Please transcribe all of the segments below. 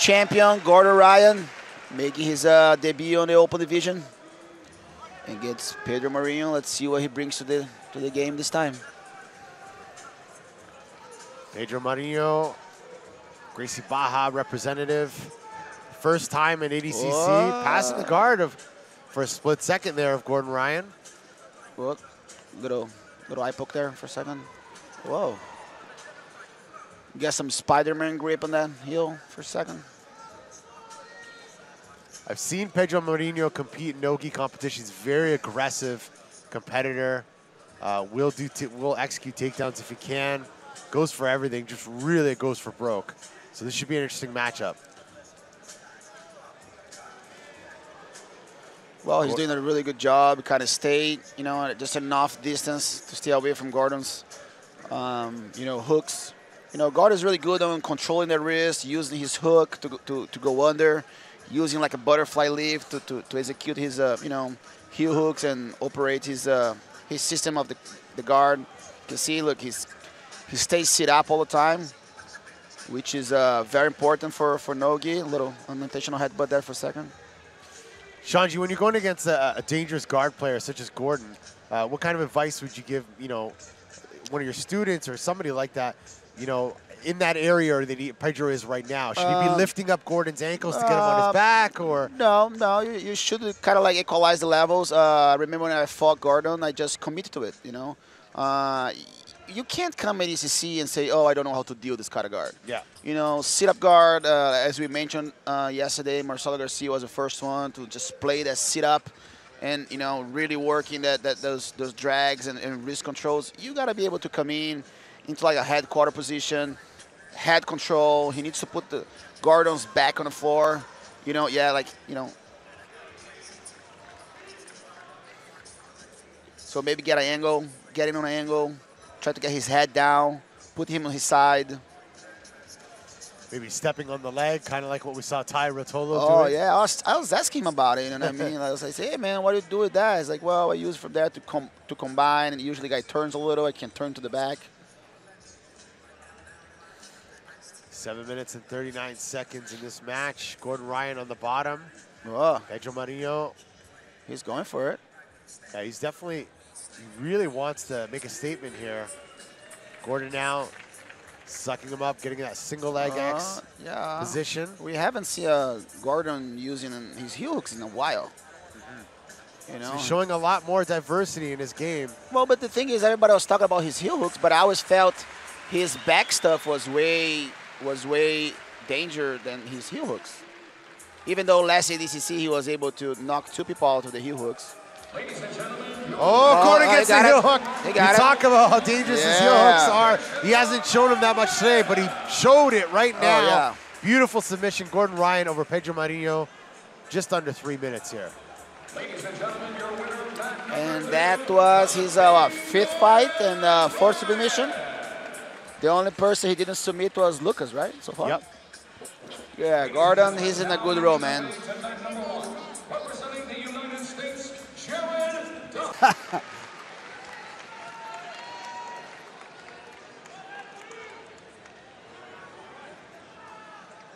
champion, Gordon Ryan, making his debut on the Open Division against Pedro Marinho. Let's see what he brings to the game this time. Pedro Marinho, Gracie Baja representative. First time in ADCC, passing the guard for a split second there of Gordon Ryan. Whoa, little eye poke there for a second. Whoa. Got some Spider-Man grip on that heel for a second. I've seen Pedro Marinho compete in no-gi competitions. Very aggressive competitor. Will execute takedowns if he can. Goes for everything. Just really goes for broke. So this should be an interesting matchup. Well, he's doing a really good job. Kind of stayed, you know, at just enough distance to stay away from Gordon's, you know, hooks. You know, Gordon's really good on controlling the wrist, using his hook to go under, using like a butterfly lift to execute his, you know, heel hooks and operate his system of the guard. You can see, look, he stays sit up all the time, which is very important for no-gi. A little unintentional headbutt there for a second. Shanji, when you're going against a dangerous guard player such as Gordon, what kind of advice would you give, you know, one of your students or somebody like that, you know, in that area that Pedro is right now? Should he be lifting up Gordon's ankles to get him on his back, or? No, you should kind of like equalize the levels. Remember when I fought Gordon, I just committed to it, you know. You can't come at ADCC and say, oh, I don't know how to deal with this kind of guard. Yeah. You know, sit-up guard, as we mentioned yesterday, Marcelo Garcia was the first one to just play that sit-up and, you know, really working those drags and wrist controls. You got to be able to come into like a headquarter position, head control. He needs to put the Gordon's back on the floor. You know, yeah, like, you know. So maybe get an angle, get in on an angle. Try to get his head down, put him on his side. Maybe stepping on the leg, kind of like what we saw Ty Rotolo doing. Oh, yeah. I was asking him about it, you know what I mean? I was like, hey, man, what do you do with that? He's like, well, I use it from there to combine, and usually the guy turns a little. I can turn to the back. 7 minutes and 39 seconds in this match. Gordon Ryan on the bottom. Oh. Pedro Marinho. He's going for it. Yeah, he's definitely... He really wants to make a statement here. Gordon now sucking him up, getting that single leg X position. We haven't seen Gordon using his heel hooks in a while. You know, so he's showing a lot more diversity in his game. Well, but the thing is, everybody was talking about his heel hooks, but I always felt his back stuff was way danger than his heel hooks. Even though last ADCC he was able to knock 2 people out with the heel hooks. Oh, Gordon gets the heel hook. You talk about how dangerous his heel hooks are. He hasn't shown him that much today, but he showed it right now. Beautiful submission. Gordon Ryan over Pedro Marinho. Just under 3 minutes here. And that was his 5th fight and 4th submission. The only person he didn't submit was Lucas, right? So far? Yep. Yeah, Gordon, he's in a good row, man.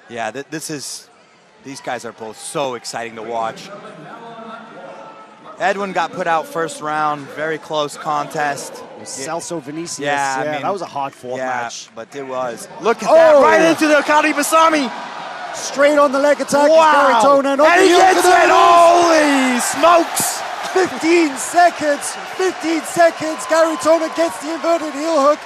Yeah, these guys are both so exciting to watch. Edwin got put out first round, very close contest. Celso Vinicius, I mean, that was a hard-fought match. But it was. Look at that, right into the Kali Basami. Straight on the leg attack. Wow. And he gets it, holy smokes. 15 seconds, 15 seconds. Gary Tona gets the inverted heel hook.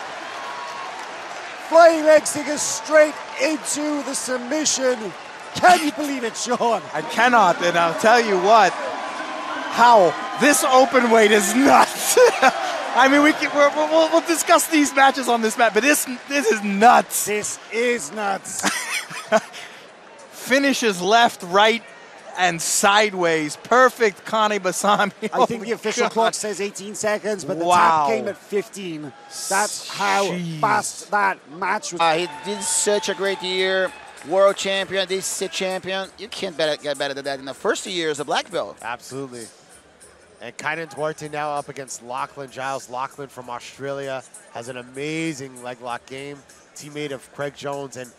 Flying leg sticker straight into the submission. Can you believe it, Sean? I cannot, and I'll tell you what, how this open weight is nuts. I mean, we'll discuss these matches on this match, but this is nuts. This is nuts. Finishes left, right, and sideways. Perfect Kane Basami. I think the official clock says 18 seconds, but the tap came at 15. That's how fast that match was. He did such a great year. World champion, ADCC champion. You can't get better than that in the first 2 years of black belt. Absolutely. And Kainan Duarte now up against Lachlan. Giles Lachlan from Australia has an amazing leg lock game. Teammate of Craig Jones. And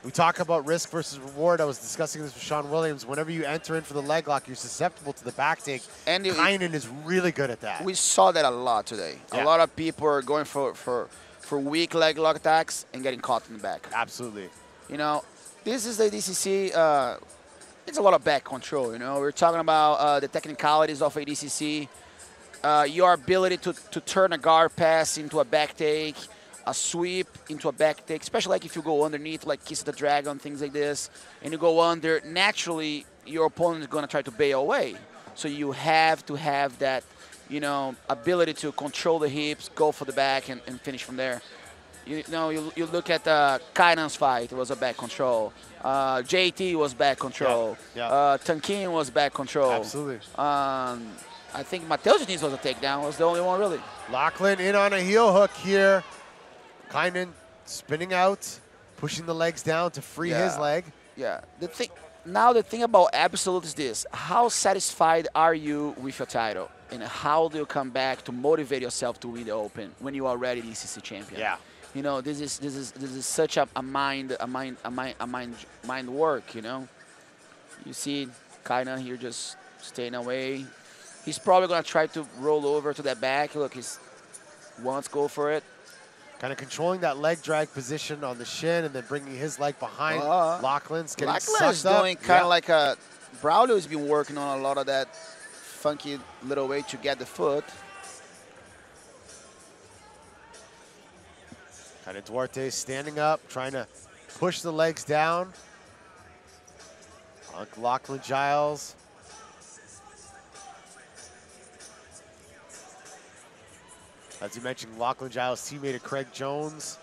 We talk about risk versus reward. I was discussing this with Sean Williams. Whenever you enter in for the leg lock, you're susceptible to the back take. And Kynan is really good at that. We saw that a lot today. Yeah. A lot of people are going for weak leg lock attacks and getting caught in the back. Absolutely. You know, this is the ADCC. It's a lot of back control, you know. We're talking about the technicalities of ADCC. Your ability to turn a guard pass into a back take, a sweep into a back take, especially like if you go underneath, like Kiss the Dragon, things like this, and you go under, naturally your opponent is going to try to bail away. So you have to have that, you know, ability to control the hips, go for the back, and finish from there. You know, you look at Kynan's fight, it was a back control. JT was back control. Yeah. Tankin was back control. Absolutely. I think Mateus Diniz was a takedown. Was the only one, really. Lachlan in on a heel hook here. Kynan spinning out, pushing the legs down to free his leg. Yeah. The thing about Absolute is this. How satisfied are you with your title? And how do you come back to motivate yourself to win the Open when you are already the ECC champion? Yeah. You know, this is such a mind work, you know. You see Kynan here just staying away. He's probably going to try to roll over to that back. Look, he's wants to go for it. Kind of controlling that leg drag position on the shin and then bringing his leg behind. Lachlan's getting sucked is doing kind of like a... Braulio's been working on a lot of that funky little way to get the foot. Kind of Duarte standing up, trying to push the legs down. Lachlan Giles. As you mentioned, Lachlan Giles, teammate of Craig Jones.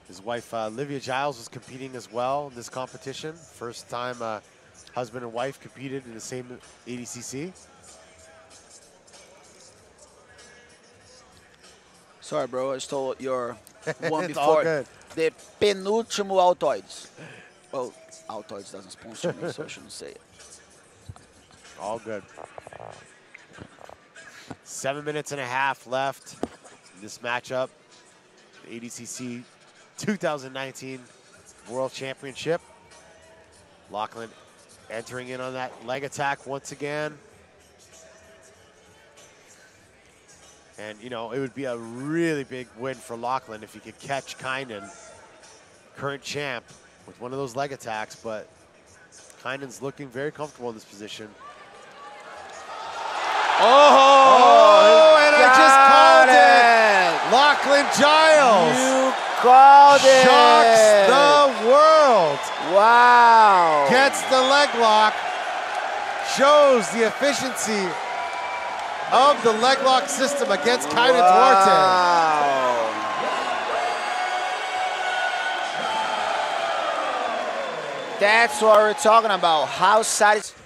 His wife, Livia Giles, was competing as well in this competition. First time husband and wife competed in the same ADCC. Sorry, bro, I stole your one It's before. all good. The penúltimo Altoides. Well, Altoides doesn't sponsor me, so I shouldn't say it. All good. 7 minutes and a half left in this matchup. The ADCC 2019 World Championship. Lachlan entering in on that leg attack once again. And, you know, it would be a really big win for Lachlan if he could catch Kynan, current champ, with one of those leg attacks, but Kynan's looking very comfortable in this position. Oh, and I just called it! Lachlan Giles! You called it! Shocks the world! Wow! Gets the leg lock, shows the efficiency of the leg lock system against Kynan Duarte. That's what we're talking about. How satisfying.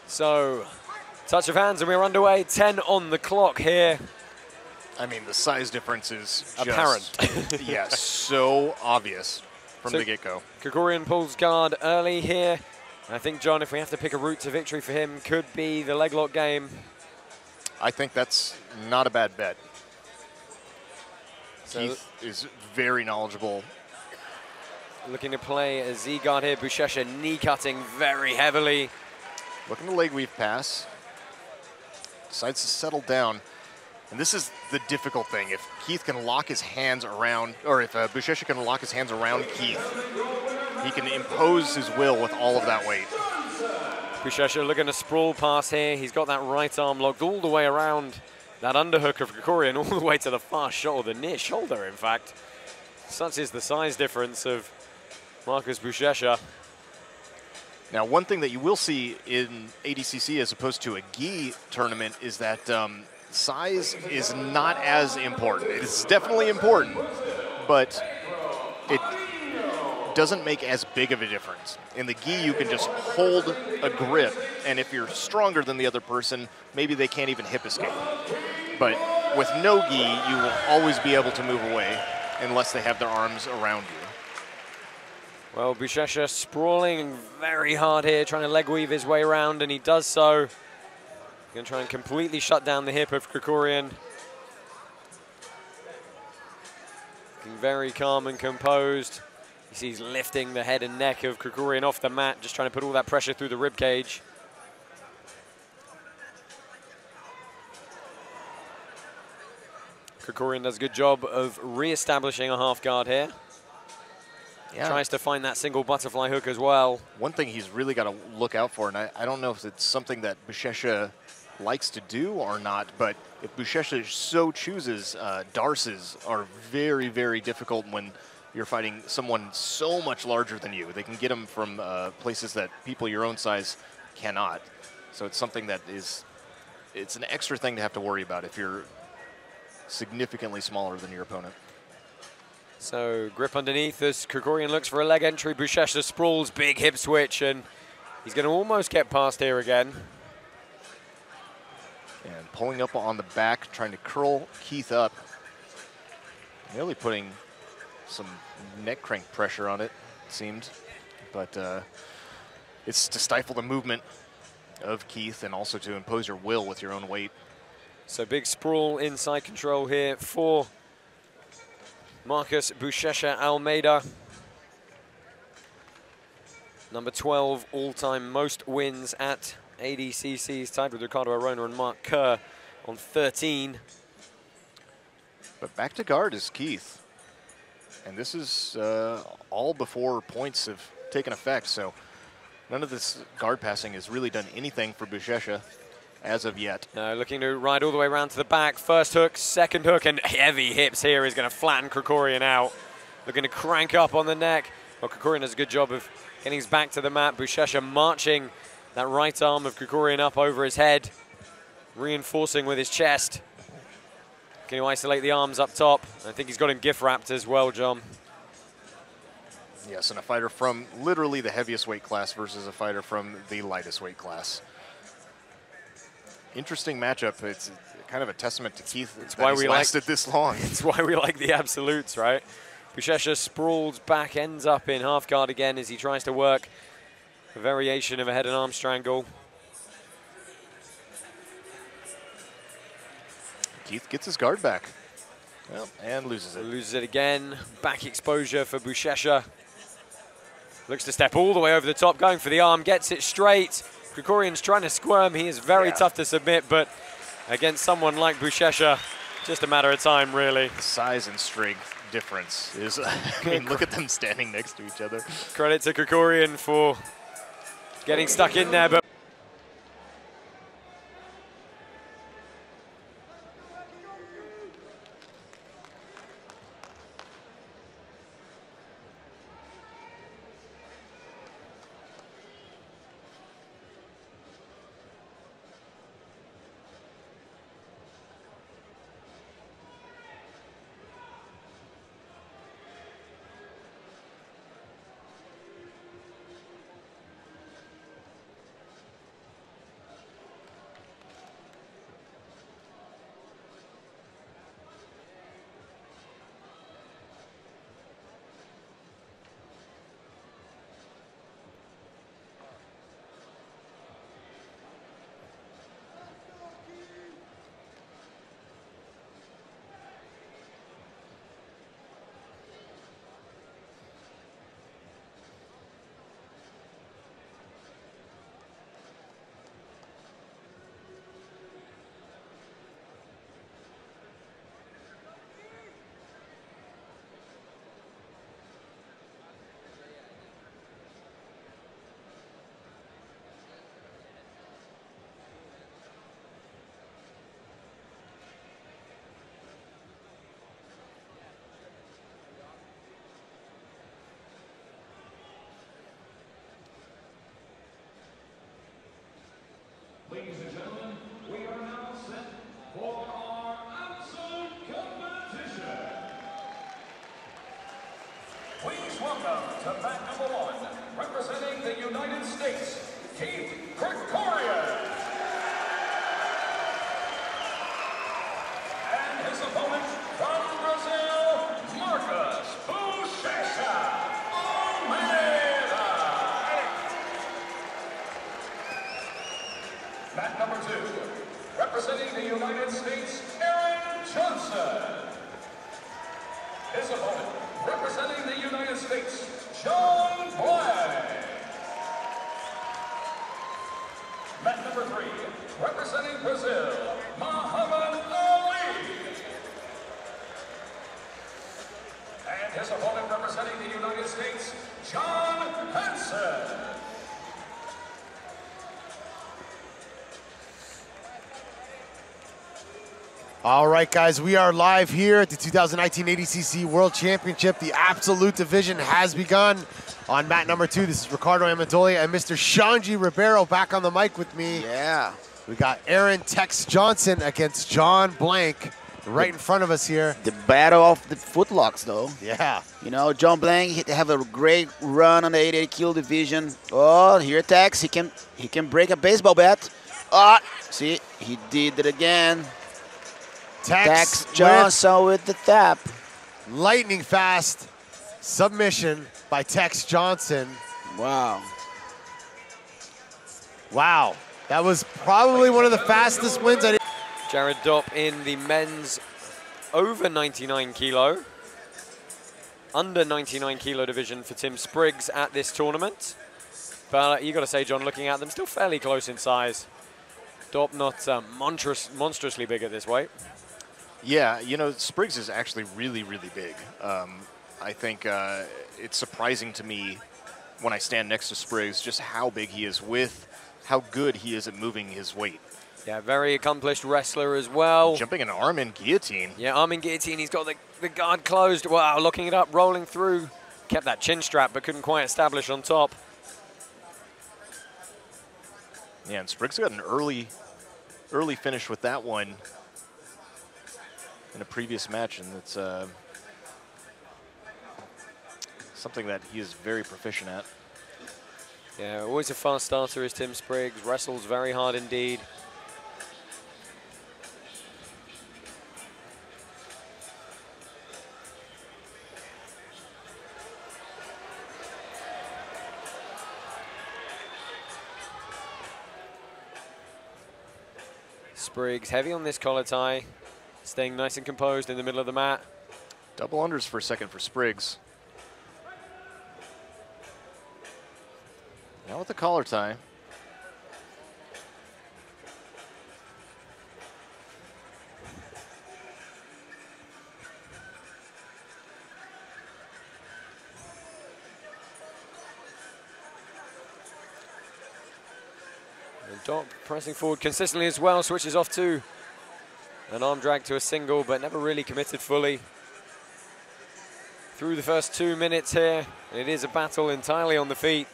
So, touch of hands and we're underway. 10 on the clock here. I mean, the size difference is apparent. Yes, so obvious from the get-go. Krikorian pulls guard early here. And I think, John, if we have to pick a route to victory for him, could be the leg lock game. I think that's not a bad bet. So Keith is very knowledgeable. Looking to play a Z-guard here. Buchecha knee cutting very heavily. Looking to leg weave pass. Decides to settle down. And this is the difficult thing. If Keith can lock his hands around, or if Buchecha can lock his hands around Keith, he can impose his will with all of that weight. Buchecha looking to sprawl pass here. He's got that right arm locked all the way around that underhook of Krikorian, all the way to the far shoulder, near shoulder, in fact. Such is the size difference of Marcus Buchecha. Now, one thing that you will see in ADCC as opposed to a gi tournament is that size is not as important. It's definitely important, but it doesn't make as big of a difference. In the gi, you can just hold a grip, and if you're stronger than the other person, maybe they can't even hip escape. But with no gi, you will always be able to move away unless they have their arms around you. Well, Buchecha sprawling very hard here, trying to leg weave his way around, and he does so. Going to try and completely shut down the hip of Krikorian. Looking very calm and composed. You see he's lifting the head and neck of Krikorian off the mat, just trying to put all that pressure through the rib cage. Krikorian does a good job of re-establishing a half guard here. Yeah. Tries to find that single butterfly hook as well. One thing he's really got to look out for, and I don't know if it's something that Buchecha likes to do or not, but if Buchecha so chooses, darces are very, very difficult when you're fighting someone so much larger than you. They can get them from places that people your own size cannot. So it's something that it's an extra thing to have to worry about if you're significantly smaller than your opponent. So grip underneath as Krikorian looks for a leg entry. Buchecha sprawls, big hip switch, and he's going to almost get past here again. And pulling up on the back, trying to curl Keith up. Nearly putting some neck crank pressure on it, it seemed. But it's to stifle the movement of Keith and also to impose your will with your own weight. So big sprawl inside control here for Marcus Buchecha Almeida. Number 12 all-time most wins at ADCC's, tied with Ricardo Arona and Mark Kerr on 13. But back to guard is Keith. And this is all before points have taken effect, so none of this guard passing has really done anything for Buchecha as of yet. Looking to ride all the way around to the back. First hook, second hook, and heavy hips here is going to flatten Krikorian out. Looking to crank up on the neck. Well, Krikorian does a good job of getting his back to the mat. Buchecha marching that right arm of Krikorian up over his head, reinforcing with his chest. Can you isolate the arms up top? I think he's got him gift wrapped as well, John. Yes, and a fighter from literally the heaviest weight class versus a fighter from the lightest weight class. Interesting matchup. It's kind of a testament to Keith that he's lasted this long. It's why we like the absolutes, right? Buchecha sprawls back, ends up in half guard again as he tries to work a variation of a head and arm strangle. Keith gets his guard back. Well, and loses it. Loses it again. Back exposure for Buchecha. Looks to step all the way over the top, going for the arm, gets it straight. Krikorian's trying to squirm. He is very tough to submit, but against someone like Buchecha, just a matter of time, really. The size and strength difference is, I mean, look at them standing next to each other. Credit to Krikorian for getting stuck in there, but ladies and gentlemen, we are now set for our absolute competition. Please welcome to back number 1, representing the United States, Keith Krikorian. And his opponent from Brazil, Marcus Buchecha Almeida. Mat number 2, representing the United States, Aaron Johnson. His opponent, representing the United States, John Black. Match number 3, representing Brazil, Muhammad Ali. And his opponent, representing the United States, John Hansen. All right, guys, we are live here at the 2019 ADCC World Championship. The Absolute Division has begun. On mat number 2, this is Ricardo Amendolia and Mr. Shanji Ribeiro back on the mic with me. Yeah. We got Aaron Tex Johnson against John Blank right in front of us here. The battle of the footlocks, though. Yeah. You know, John Blank he have a great run on the 88 kilo division. Oh, here Tex, he can break a baseball bat. Ah, see, he did it again. Tex Johnson with the tap. Lightning fast submission by Tex Johnson. Wow. Wow. That was probably one of the fastest wins. Jared Dopp in the men's over 99 kilo, under 99 kilo division for Tim Spriggs at this tournament. But you got to say, John, looking at them, still fairly close in size. Dopp not monstrously big at this weight. Yeah, you know, Spriggs is actually really, really big. I think it's surprising to me when I stand next to Spriggs just how big he is with how good he is at moving his weight. Yeah, very accomplished wrestler as well. Jumping an arm in guillotine. Yeah, arm in guillotine. He's got the guard closed. Wow, locking it up, rolling through. Kept that chin strap, but couldn't quite establish on top. Yeah, and Spriggs got an early finish with that one in a previous match, and it's something that he is very proficient at. Yeah, always a fast starter is Tim Spriggs. Wrestles very hard indeed. Spriggs heavy on this collar tie, staying nice and composed in the middle of the mat. Double unders for a second for Spriggs. Now with the collar tie. Dopp pressing forward consistently as well, switches off to an arm drag to a single, but never really committed fully. Through the first 2 minutes here, and it is a battle entirely on the feet.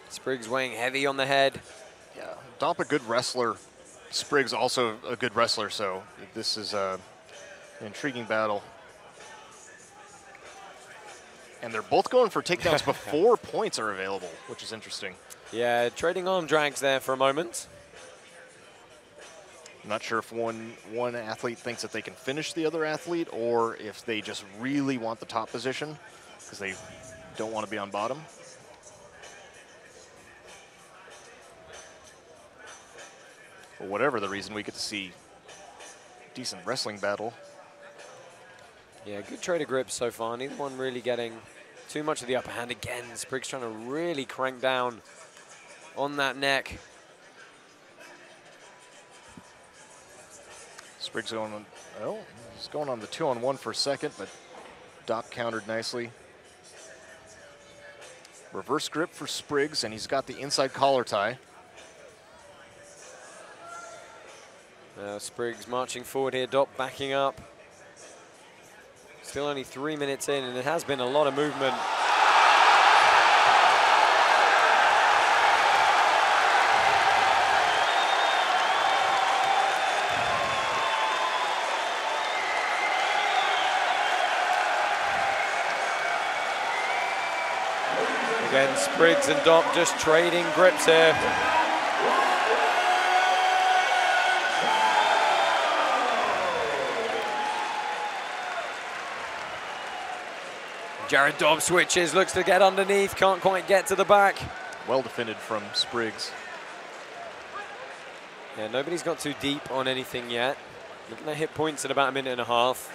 Spriggs weighing heavy on the head. Yeah, Dopp a good wrestler. Spriggs also a good wrestler, so this is an intriguing battle. And they're both going for takedowns before points are available, which is interesting. Yeah, trading arm drags there for a moment. I'm not sure if one athlete thinks that they can finish the other athlete or if they just really want the top position because they don't want to be on bottom. For whatever the reason, we get to see decent wrestling battle. Yeah, good trade of grips so far. Neither one really getting too much of the upper hand. Again, Spriggs trying to really crank down on that neck. Spriggs going on, oh, he's going on the 2-on-1 for a second, but Dopp countered nicely. Reverse grip for Spriggs, and he's got the inside collar tie. Spriggs marching forward here, Dopp backing up. Still only 3 minutes in, and it has been a lot of movement. Again, Spriggs and Dopp just trading grips here. Jared Dopp switches, looks to get underneath, can't quite get to the back. Well defended from Spriggs. Yeah, nobody's got too deep on anything yet. Looking to hit points at about 1.5 minutes.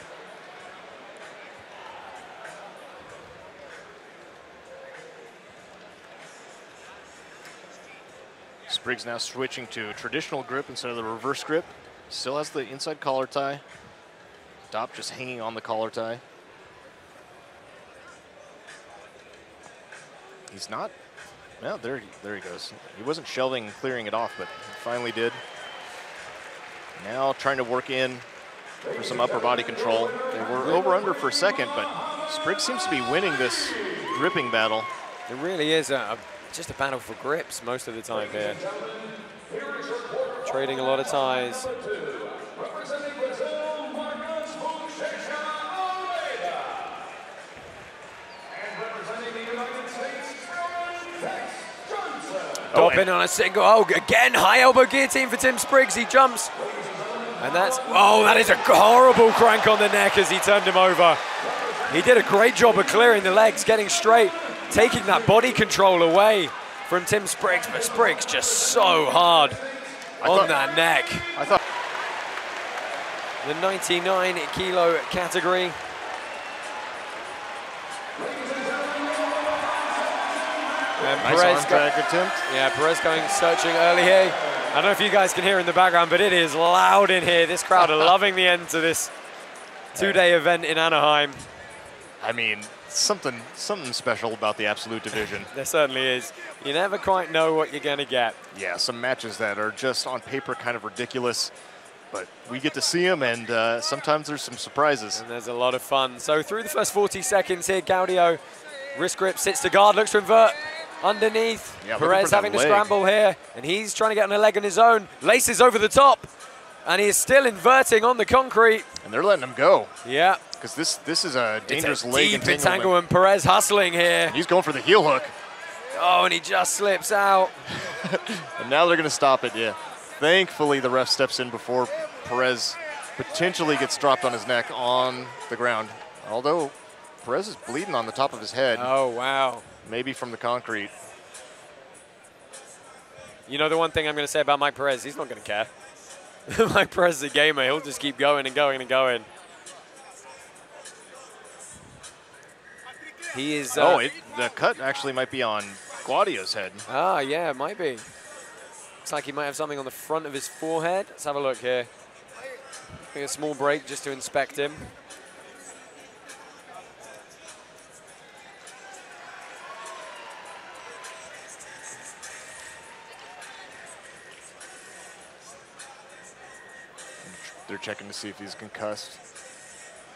Spriggs now switching to traditional grip instead of the reverse grip. Still has the inside collar tie. Dop just hanging on the collar tie. He's not. Yeah, there he goes. He wasn't shelving, clearing it off, but he finally did. Now trying to work in for some upper body control. They were over-under for a second, but Spriggs seems to be winning this gripping battle. It really is just a battle for grips most of the time here. Trading a lot of ties. Dopping on a single. Oh, again, high elbow guillotine for Tim Spriggs. He jumps. And that's, oh, that is a horrible crank on the neck as he turned him over. He did a great job of clearing the legs, getting straight, taking that body control away from Tim Spriggs, but Spriggs just so hard on that neck. I thought the 99 kilo category. And nice Perez arm drag attempt. Yeah, Perez going searching early here. I don't know if you guys can hear in the background, but it is loud in here. This crowd are loving the end to this two-day event in Anaheim. I mean, something special about the Absolute Division. There certainly is. You never quite know what you're going to get. Yeah, some matches that are just on paper kind of ridiculous, but we get to see them, and sometimes there's some surprises. And there's a lot of fun. So through the first 40 seconds here, Gaudio, wrist grip, sits to guard, looks to invert. Underneath, yeah, Perez having to scramble here, and he's trying to get on a leg on his own. Laces over the top, and he is still inverting on the concrete. And they're letting him go. Yeah. Because this is a dangerous leg deep entanglement. Perez hustling here. He's going for the heel hook. Oh, and he just slips out. And now they're going to stop it, yeah. Thankfully, the ref steps in before Perez potentially gets dropped on his neck on the ground. Although, Perez is bleeding on the top of his head. Oh, wow. Maybe from the concrete. You know the one thing I'm going to say about Mike Perez, he's not going to care. Mike Perez is a gamer. He'll just keep going and going and going. He is... the cut actually might be on Glaudio's head. Ah, yeah, it might be. Looks like he might have something on the front of his forehead. Let's have a look here. Take a small break just to inspect him. They're checking to see if he's concussed.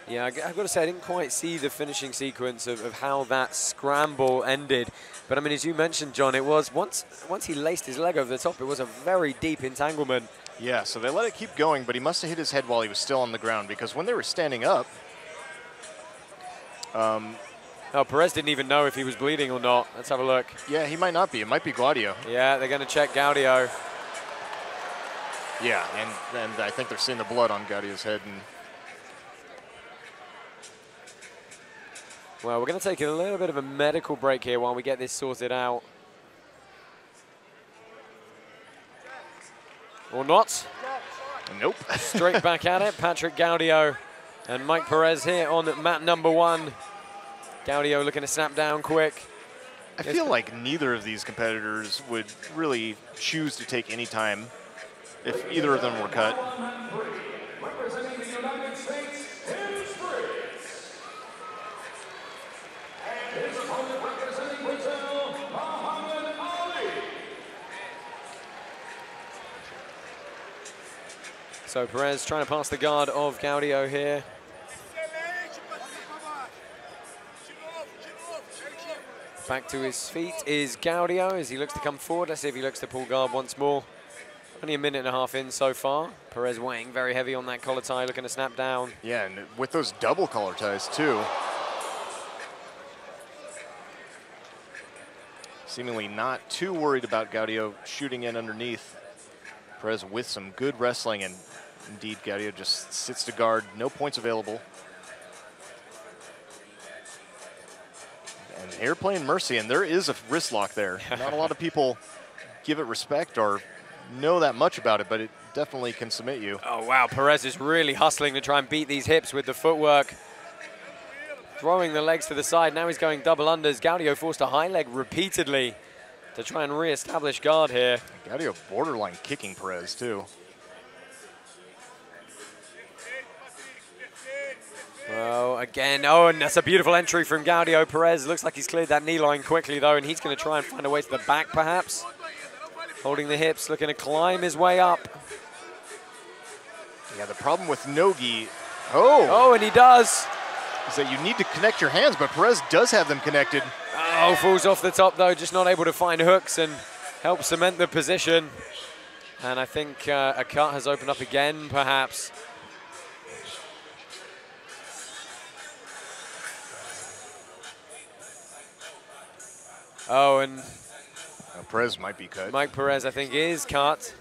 Yeah, I've got to say, I didn't quite see the finishing sequence of how that scramble ended. But, I mean, as you mentioned, John, it was once he laced his leg over the top, it was a very deep entanglement. Yeah, so they let it keep going, but he must have hit his head while he was still on the ground, because when they were standing up... oh, Perez didn't even know if he was bleeding or not. Let's have a look. Yeah, he might not be. It might be Glaudio. Yeah, they're going to check Gaudio. Yeah, and I think they're seeing the blood on Gaudio's head. And well, we're going to take a little bit of a medical break here while we get this sorted out. Or not. Nope. Straight back at it. Patrick Gaudio and Mike Perez here on mat number 1. Gaudio looking to snap down quick. I feel like neither of these competitors would really choose to take any time if either of them were cut. Representing the United States, Tim Spriggs. And his opponent representing Brazil, Muhammad Ali. So Perez trying to pass the guard of Gaudio here. Back to his feet is Gaudio as he looks to come forward. Let's see if he looks to pull guard once more. Only a minute and a half in so far. Perez weighing very heavy on that collar tie, looking to snap down. Yeah, and with those double collar ties too. Seemingly not too worried about Gaudio shooting in underneath. Perez with some good wrestling, and indeed Gaudio just sits to guard. No points available. And they're playing mercy, and there is a wrist lock there. Not a lot of people give it respect or know that much about it, but it definitely can submit you. Oh, wow. Perez is really hustling to try and beat these hips with the footwork. Throwing the legs to the side. Now he's going double unders. Gaudio forced a high leg repeatedly. to try and re-establish guard here. Gaudio borderline kicking Perez, too. Oh, again, oh, and that's a beautiful entry from Gaudio. Perez looks like he's cleared that knee line quickly, though, and he's going to try and find a way to the back, perhaps. Holding the hips, looking to climb his way up. Yeah, the problem with no-gi, oh, and he does. is that you need to connect your hands, but Perez does have them connected. Oh, falls off the top, though, just not able to find hooks and help cement the position. And I think a cut has opened up again, perhaps. Oh, and Perez might be cut. Mike Perez, I think, is cut.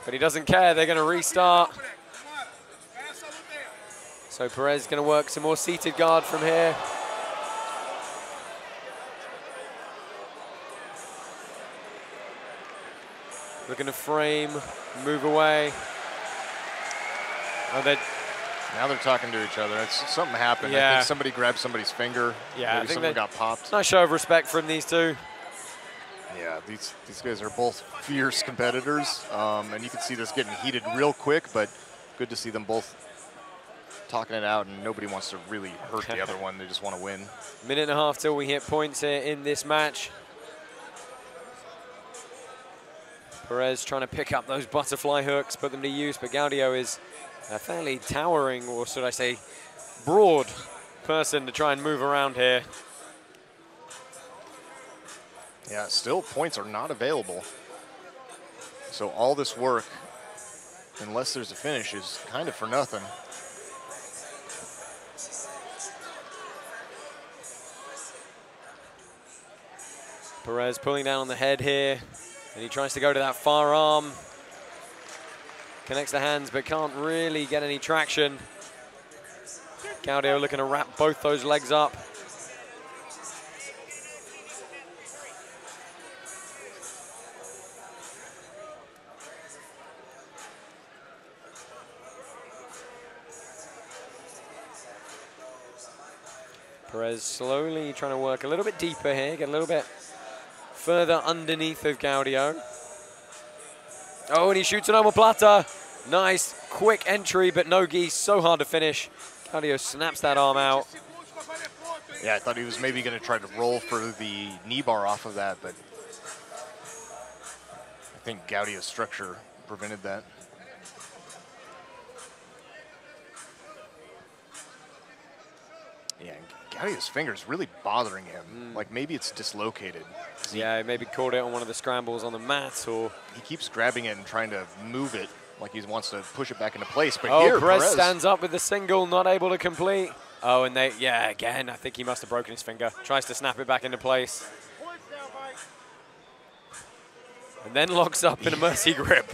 But he doesn't care. They're going to restart. So Perez is going to work some more seated guard from here. Looking to frame, move away. Oh, now they're talking to each other. Something happened. Yeah. I think somebody grabbed somebody's finger. Yeah, Maybe something got popped. Nice show of respect from these two. Yeah, these guys are both fierce competitors, and you can see this getting heated real quick, but good to see them both talking it out, and nobody wants to really hurt the other one. They just want to win. Minute and a half till we hit points here in this match. Perez trying to pick up those butterfly hooks, put them to use, but Gaudio is a fairly towering, or should I say, broad person to try and move around here. Yeah, still points are not available. So all this work, unless there's a finish, is kind of for nothing. Perez pulling down on the head here, and he tries to go to that far arm. Connects the hands, but can't really get any traction. Gaudio looking to wrap both those legs up. Perez slowly trying to work a little bit deeper here, get a little bit further underneath of Gaudio. Oh, and he shoots an omoplata. Nice, quick entry, but no gi, so hard to finish. Gaudio snaps that arm out. Yeah, I thought he was maybe going to try to roll for the knee bar off of that, but I think Gaudio's structure prevented that. Yeah, Gaudio's finger's really bothering him. Like maybe it's dislocated. Yeah, maybe caught it on one of the scrambles on the mat, or he keeps grabbing it and trying to move it like he wants to push it back into place. But oh, here, Perez stands up with the single, not able to complete. Oh, and yeah, again, I think he must have broken his finger. Tries to snap it back into place. And then locks up in a mercy grip.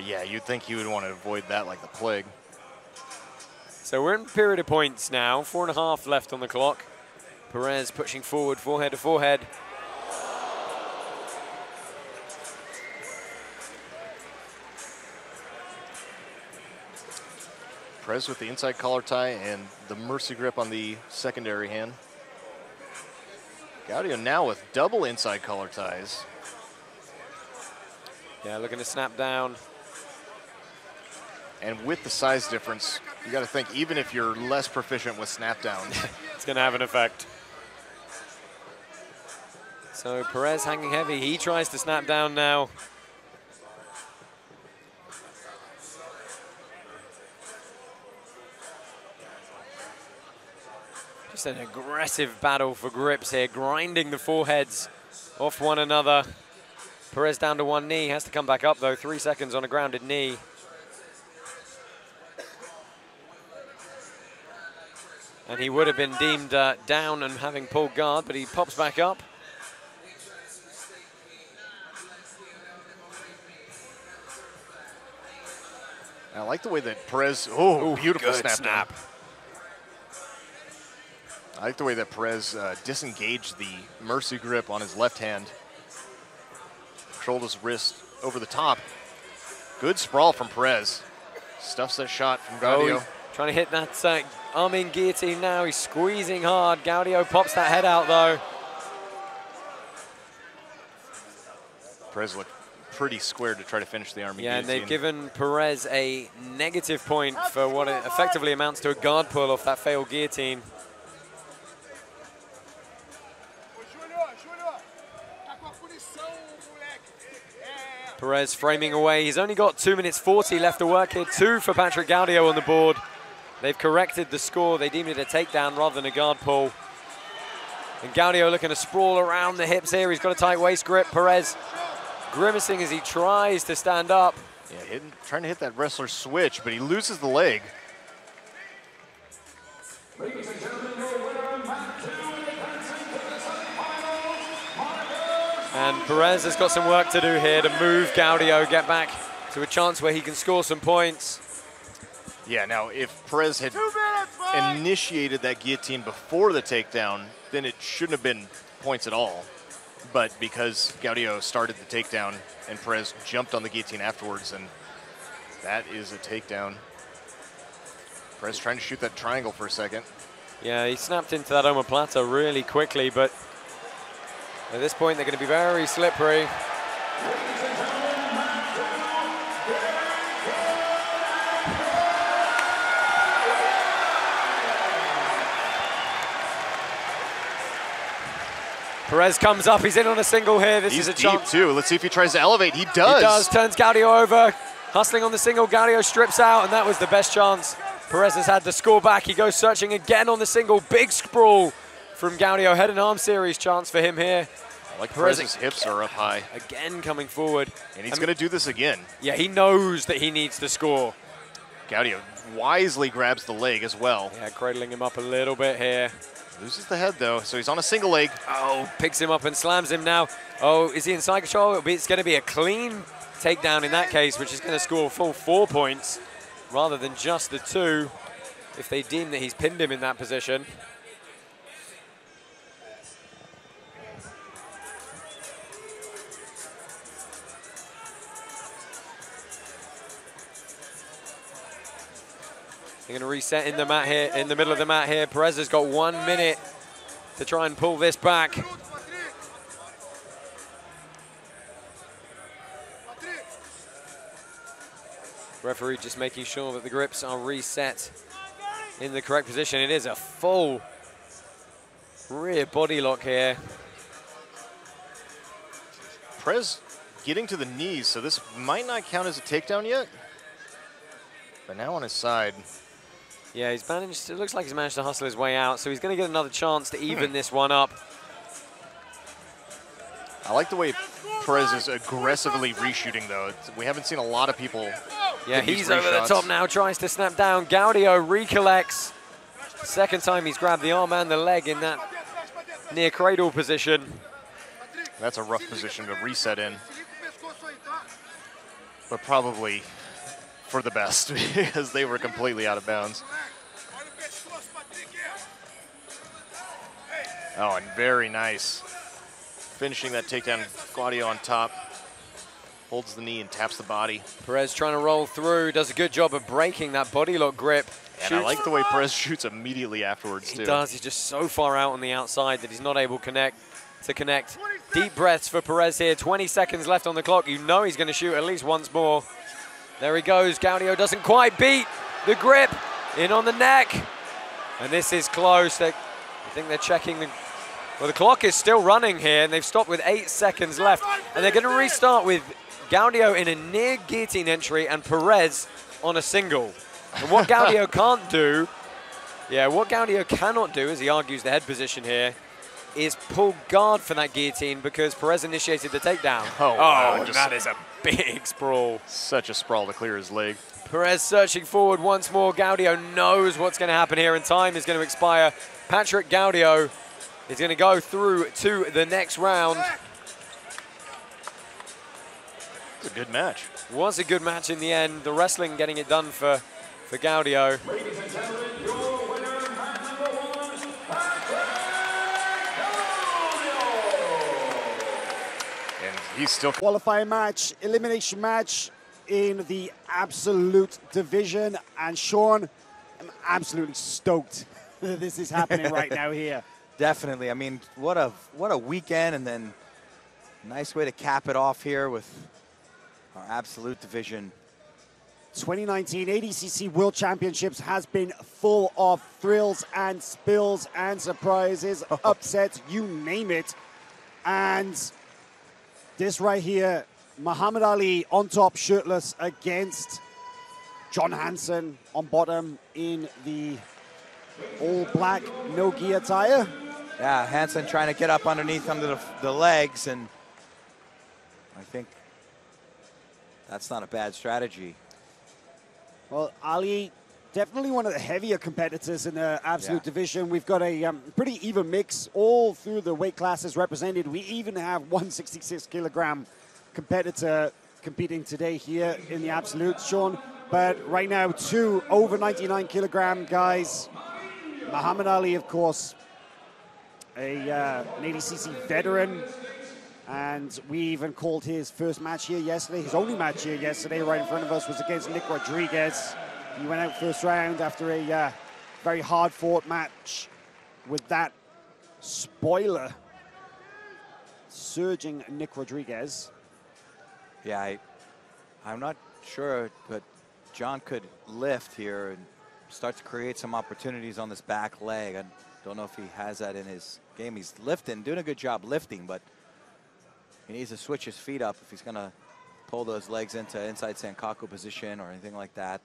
Yeah, you'd think he would want to avoid that like the plague. So we're in period of points now, 4.5 left on the clock. Perez pushing forward, forehead to forehead. Perez with the inside collar tie and the mercy grip on the secondary hand. Gaudio now with double inside collar ties. Yeah, looking to snap down. And with the size difference, you got to think, even if you're less proficient with snap downs, it's going to have an effect. So Perez hanging heavy. He tries to snap down now. Just an aggressive battle for grips here, grinding the foreheads off one another. Perez down to one knee, has to come back up though, 3 seconds on a grounded knee. And he would have been deemed down and having pulled guard, but he pops back up. I like the way that Perez, beautiful snap. I like the way that Perez disengaged the mercy grip on his left hand. Controlled his wrist over the top. Good sprawl from Perez. Stuffs that shot from Gaudio. Trying to hit that arming guillotine now. He's squeezing hard. Gaudio pops that head out, though. Perez looked pretty square to try to finish the arming Yeah, guillotine. and they've given Perez a negative point for what it effectively amounts to a guard pull off that failed guillotine. Perez framing away. He's only got 2 minutes 40 left to work here. 2 for Patrick Gaudio on the board. They've corrected the score. They deemed it a takedown rather than a guard pull. And Gaudio looking to sprawl around the hips here. He's got a tight waist grip. Perez grimacing as he tries to stand up. Yeah, trying to hit that wrestler switch, but he loses the leg. Ladies and gentlemen, your winner, Match 2 advancing to the semifinals. And Perez has got some work to do here to move Gaudio, get back to a chance where he can score some points. Yeah, now if Perez had initiated that guillotine before the takedown, then it shouldn't have been points at all. But because Gaudio started the takedown and Perez jumped on the guillotine afterwards, and that is a takedown. Perez trying to shoot that triangle for a second. Yeah, he snapped into that omoplata really quickly, but at this point they're going to be very slippery. Perez comes up, he's in on a single here. This is a deep chance. too. Let's see if he tries to elevate. He does. He does, turns Gaudio over. Hustling on the single, Gaudio strips out, and that was the best chance Perez has had to score back. He goes searching again on the single. Big sprawl from Gaudio. Head and arm series chance for him here. I like Perez's hips are up high. Again coming forward. And he's going to do this again. Yeah, he knows that he needs to score. Gaudio wisely grabs the leg as well. Yeah, cradling him up a little bit here. Loses the head, though, so he's on a single leg. Oh, picks him up and slams him now. Oh, is he in side control? It's going to be a clean takedown in that case, which is going to score a full 4 points rather than just the 2 if they deem that he's pinned him in that position. They're going to reset in the mat here, in the middle of the mat here. Perez has got 1 minute to try and pull this back. Referee just making sure that the grips are reset in the correct position. It is a full rear body lock here. Perez getting to the knees, so this might not count as a takedown yet. But now on his side. Yeah, he's managed, it looks like he's managed to hustle his way out, so he's going to get another chance to even this one up. I like the way Perez is aggressively reshooting, though. We haven't seen a lot of people. Yeah, he's over the top now, tries to snap down. Gaudio recollects. Second time he's grabbed the arm and the leg in that near cradle position. That's a rough position to reset in. But probably for the best, because they were completely out of bounds. Oh, and very nice. Finishing that takedown, Gaudio on top. Holds the knee and taps the body. Perez trying to roll through, does a good job of breaking that body lock grip. And I like the way Perez shoots immediately afterwards, too. He does, he's just so far out on the outside that he's not able to connect. Deep breaths for Perez here, 20 seconds left on the clock. You know he's going to shoot at least once more. There he goes, Gaudio doesn't quite beat the grip, in on the neck. And this is close. I think they're checking well, the clock is still running here, and they've stopped with 8 seconds left. And they're going to restart with Gaudio in a near guillotine entry and Perez on a single. And what Gaudio can't do, what Gaudio cannot do, as he argues the head position here, is pull guard for that guillotine because Perez initiated the takedown. Oh, that is a big sprawl. Such a sprawl to clear his leg. Perez searching forward once more. Gaudio knows what's going to happen here, and time is going to expire. Patrick Gaudio is going to go through to the next round. It's a good match. Was a good match in the end. The wrestling getting it done for Gaudio. Ladies and gentlemen, your winner, match number 1, Patrick Gaudio. And he's still Qualifying match, elimination match in the absolute division. And Sean, I'm absolutely stoked that this is happening right now here. Definitely. I mean, what a weekend, and then nice way to cap it off here with our absolute division. 2019 ADCC World Championships has been full of thrills and spills and surprises, upsets, you name it. And this right here, Muhammad Ali on top shirtless against John Hansen on bottom in the all black, no gi attire. Yeah, Hansen trying to get up underneath under the legs, and I think that's not a bad strategy. Well, Ali, definitely one of the heavier competitors in the absolute division. We've got a pretty even mix all through the weight classes represented. We even have 166 kilogram competitor competing today here in the absolute, Sean. But right now, 2 over 99 kilogram guys. Muhammad Ali, of course, an ADCC veteran. And we even called his first match here yesterday. His only match here yesterday, right in front of us, was against Nick Rodriguez. He went out first round after a very hard-fought match with that spoiler, surging Nick Rodriguez. Yeah, I'm not sure, but John could lift here and start to create some opportunities on this back leg. I don't know if he has that in his game. He's lifting, doing a good job lifting, but he needs to switch his feet up if he's going to pull those legs into inside Sankaku position or anything like that.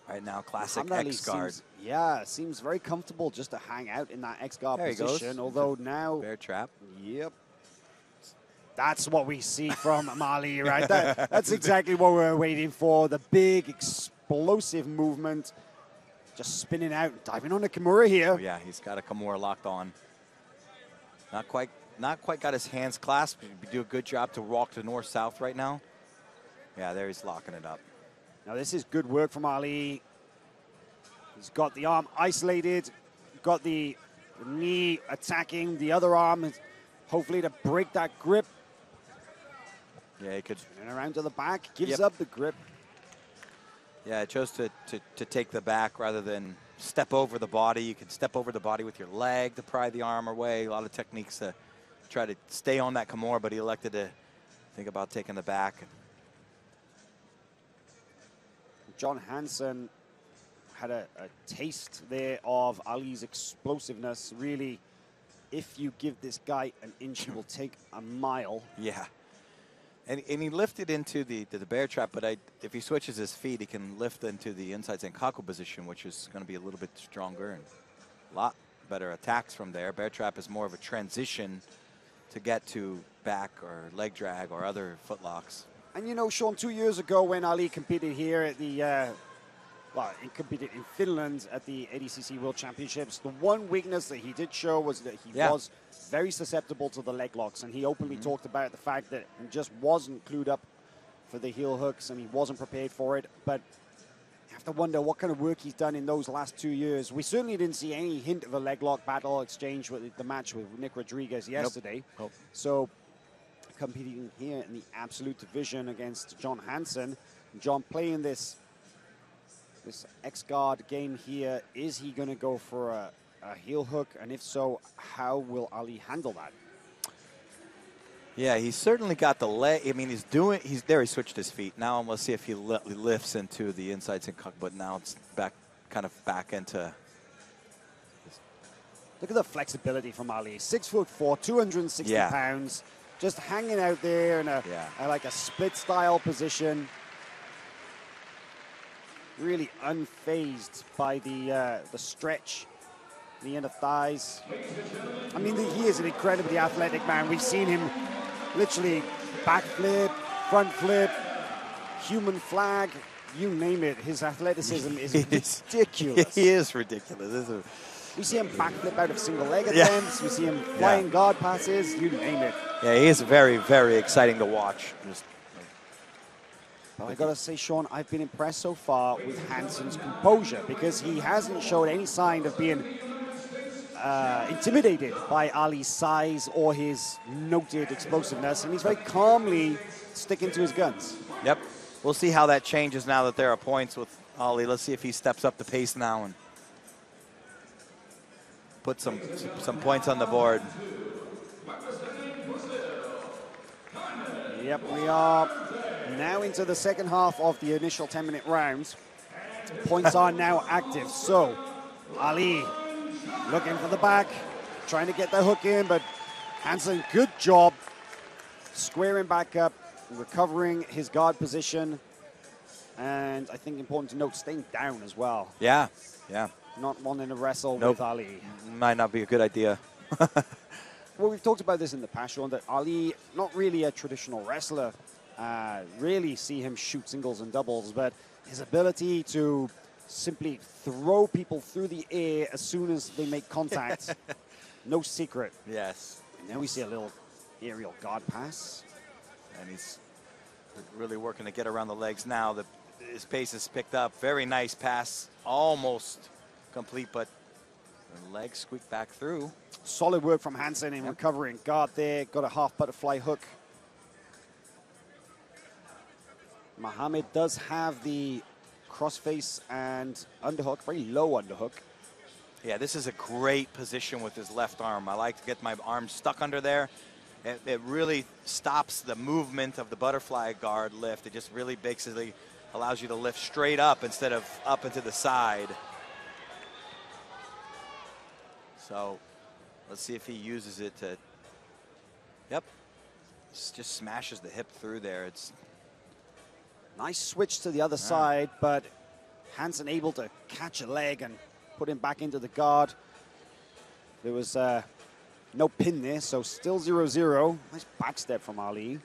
Right now, classic X guard. Seems very comfortable just to hang out in that X guard position. Although now, bear trap. Yep, that's what we see from Mali, right? That's exactly what we're waiting for. The big explosive movement, just spinning out, diving on a Kimura here. Oh, yeah, he's got a Kimura locked on. Not quite got his hands clasped. He do a good job to walk to north-south right now. Yeah, there he's locking it up. Now this is good work from Ali. He's got the arm isolated, got the knee attacking the other arm, hopefully to break that grip. Yeah, he could. And around to the back, gives up the grip. Yeah, it chose to take the back rather than step over the body. You can step over the body with your leg to pry the arm away. A lot of techniques to try to stay on that Kimura, but he elected to think about taking the back. John Hansen had a taste there of Ali's explosiveness. Really, if you give this guy an inch, he will take a mile. Yeah. And he lifted into the bear trap, but if he switches his feet, he can lift into the inside Sankaku position, which is going to be a little bit stronger and a lot better attacks from there. Bear trap is more of a transition to get to back or leg drag or other footlocks. And you know, Sean, 2 years ago when Ali competed here at the, he competed in Finland at the ADCC World Championships, the one weakness that he did show was that he was very susceptible to the leg locks, and he openly talked about the fact that he just wasn't clued up for the heel hooks and he wasn't prepared for it. But you have to wonder what kind of work he's done in those last 2 years. We certainly didn't see any hint of a leg lock battle exchange with the match with Nick Rodriguez yesterday. Nope. So competing here in the absolute division against John Hansen. John playing this X-guard game here. Is he going to go for a heel hook? And if so, how will Ali handle that? Yeah, he's certainly got the leg. I mean, he's there. He switched his feet. Now let's see if he lifts into the inside Sankaku, but now it's kind of back into. Look at the flexibility from Ali. 6'4", 260 pounds. Just hanging out there in like a split style position. Really unfazed by the stretch, the inner thighs. I mean, he is an incredibly athletic man. We've seen him literally backflip, front flip, human flag, you name it. His athleticism is ridiculous. He is ridiculous. We see him backflip out of single leg attempts. We see him flying guard passes. You name it. Yeah, he is very, very exciting to watch. But I gotta say, Sean, I've been impressed so far with Hansen's composure because he hasn't showed any sign of being intimidated by Ali's size or his noted explosiveness, and he's very calmly sticking to his guns. Yep. we'll see how that changes now that there are points with Ali. Let's see if he steps up the pace now and put some points on the board. Yep, we are now into the second half of the initial 10-minute round. Points are now active. So, Ali looking for the back, trying to get the hook in, but Hansen, good job squaring back up, recovering his guard position, and I think important to note, staying down as well. Yeah. Not wanting to wrestle Nope. with Ali. Might not be a good idea. Well, we've talked about this in the past, Sean, that Ali, not really a traditional wrestler, really see him shoot singles and doubles, but his ability to simply throw people through the air as soon as they make contact, no secret. Yes. And then we see a little aerial guard pass. And he's really working to get around the legs now. His pace is picked up. Very nice pass. Almost complete, but the legs squeak back through. Solid work from Hansen in recovering guard there. Got a half butterfly hook. Mohammed does have the crossface and underhook, very low underhook. Yeah, this is a great position with his left arm. I like to get my arm stuck under there. It really stops the movement of the butterfly guard lift. It just really basically allows you to lift straight up instead of up and to the side. So let's see if he uses it to, yep, just smashes the hip through there. It's nice switch to the other side, but Hansen able to catch a leg and put him back into the guard. There was no pin there, so still 0-0. Nice back step from Ali.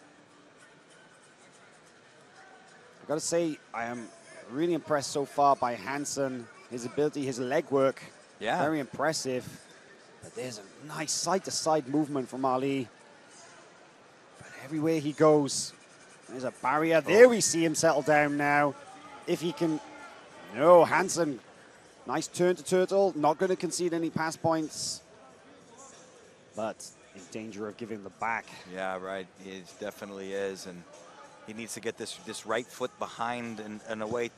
I've got to say, I am really impressed so far by Hansen. His ability, his leg work, very impressive. But there's a nice side-to-side movement from Ali. But everywhere he goes, there's a barrier. There we see him settle down now. If he can... No, Hansen, nice turn to turtle. Not going to concede any pass points. But in danger of giving the back. Yeah, right. He definitely is. And he needs to get this right foot behind and away